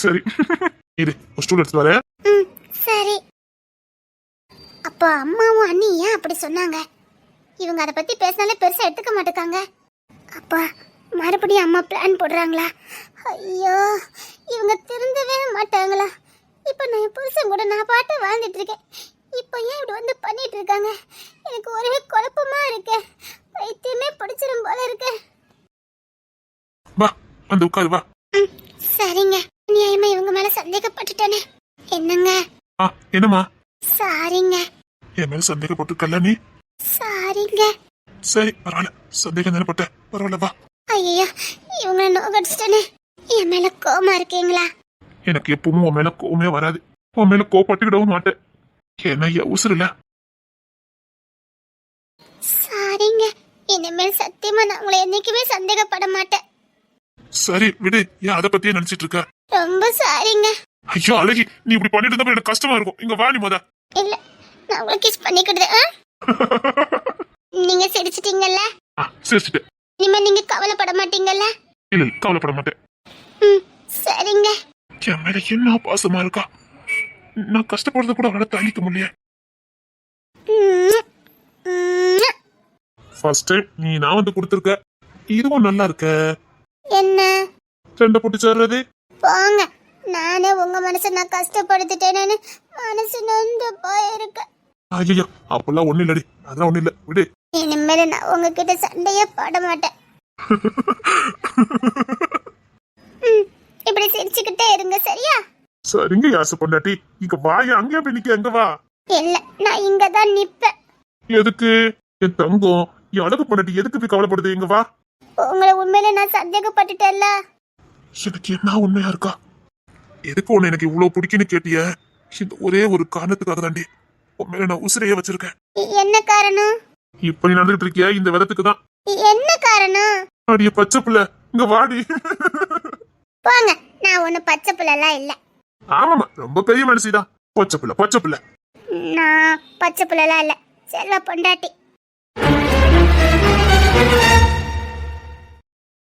சரி இரு, ஒரு ஸ்டூல் எடுத்து வரேன்.
சரி. அப்ப அம்மாவும் அண்ணி ஏன் அப்படி சொன்னாங்க? இவங்க அதை பத்தி பேசினாலே பெருசா எடுத்துக்க மாட்டேங்காங்க. அப்பா மறுபடியும் அம்மா பிளான் போடுறாங்களா? ஐயோ, இவங்க திருந்தவே மாட்டாங்களா? இப்ப நான் என் புருஷன் கூட நான் பாட்டு வாழ்ந்துட்டு இருக்கேன். இப்ப ஏன் இப்படி வந்து பண்ணிட்டு இருக்காங்க? எனக்கு ஒரே குழப்பமா இருக்கு. பைத்தியமே பிடிச்சிரும் போல இருக்கு.
வா வந்து உட்காரு வா.
சரிங்க. நியாயமா இவங்க மேல சந்தேகப்பட்டுட்டேனே. என்னங்க?
என்னம்மா?
சாரிங்க.
என் மேல சந்தேகப்பட்டிருக்கல நீ?
சாரிங்க.
சரி பரவாயில்ல, சந்தேகம் தானே பட்ட, பரவாயில்ல வா.
ஐயோ, இவங்கள நோகடிச்சிட்டேனே. என் மேல கோவமா இருக்கீங்களா?
எனக்கு எப்பவும் உன் மேல கோவமே வராது. உன் மேல கோவப்பட்டுக்கிடவும் மாட்டேன். ஏன்னா உசுருல.
சாரிங்க. இனிமேல் சத்தியமா நான் உங்களை என்னைக்குமே சந்தேகப்பட மாட்டேன்.
சரி விடு, ஏன் அதை பத்தியே நினைச்சிட்டு இருக்க?
ரொம்ப சாரிங்க.
ஐயோ அழகி, நீ இப்படி பண்ணிட்டு இருந்தா எனக்கு கஷ்டமா இருக்கும். இங்க வா நீ மொத.
இல்ல, நான் உங்களை கிஸ் பண்ணிக்கிட்டு. நீங்க சிரிச்சிட்டீங்கல்ல?
சிரிச்சிட்டு.
இனிமே நீங்க கவலைப்பட மாட்டீங்கல்ல?
இல்ல கவலைப்பட மாட்டேன்.
சரிங்க.
என் மேல என்ன பாசமா இருக்கா. நான் கஷ்டப்படுறது கூட அவளை தாங்கிக்க முடியல. ஃபர்ஸ்ட் டைம் நீ நான் வந்து கொடுத்துருக்க. இதுவும் நல்லா இருக்க.
என்ன?
ரெண்ட போட்டு சேர்றது.
போங்க. நானே உங்க மனசை நான் கஷ்டப்படுத்திட்டேன்னு மனசு நொந்து போயிருக்க.
ஐயோ அப்பெல்லாம் ஒண்ணு இல்லடி, அதெல்லாம் ஒண்ணு இல்ல, விடு.
இனிமேல நான் உங்ககிட்ட சண்டையே போட மாட்டேன். இப்படி சிரிச்சுக்கிட்டே இருங்க, சரியா?
சரிங்க யாச பொண்டாட்டி, இங்க வாய அங்கேயே போய் நிக்க. எங்க வா.
இல்ல, நான் இங்கதான் நிப்பேன்.
எதுக்கு? என் தங்கம், என் அழகு பொண்டாட்டி எதுக்கு போய் கவலைப்படுது? இங்க வா.
உங்களை உண்மையில நான் சந்தேகப்பட்டுட்டேன்ல.
எனக்கு என்ன உண்மையா இருக்கா? எதுக்கு உன்னை எனக்கு இவ்வளவு பிடிக்குன்னு கேட்டிய? இந்த ஒரே ஒரு காரணத்துக்காக தாண்டி உன் மேல நான் உசிரையே வச்சிருக்கேன்.
என்ன காரணம்?
இப்ப நீ நடந்துட்டு இருக்கியா இந்த விதத்துக்கு தான்.
என்ன காரணம்?
அடிய பச்சை பிள்ளை, இங்க வாடி.
போங்க. நான் ஒண்ணு பச்சை பிள்ளைலாம் இல்ல.
ஆமாமா, ரொம்ப பெரிய மனுஷிதான். பச்சை பிள்ளை, பச்சை பிள்ளை.
நான் பச்சை பிள்ளைலாம் இல்ல, செல்வ பொண்டாட்டி.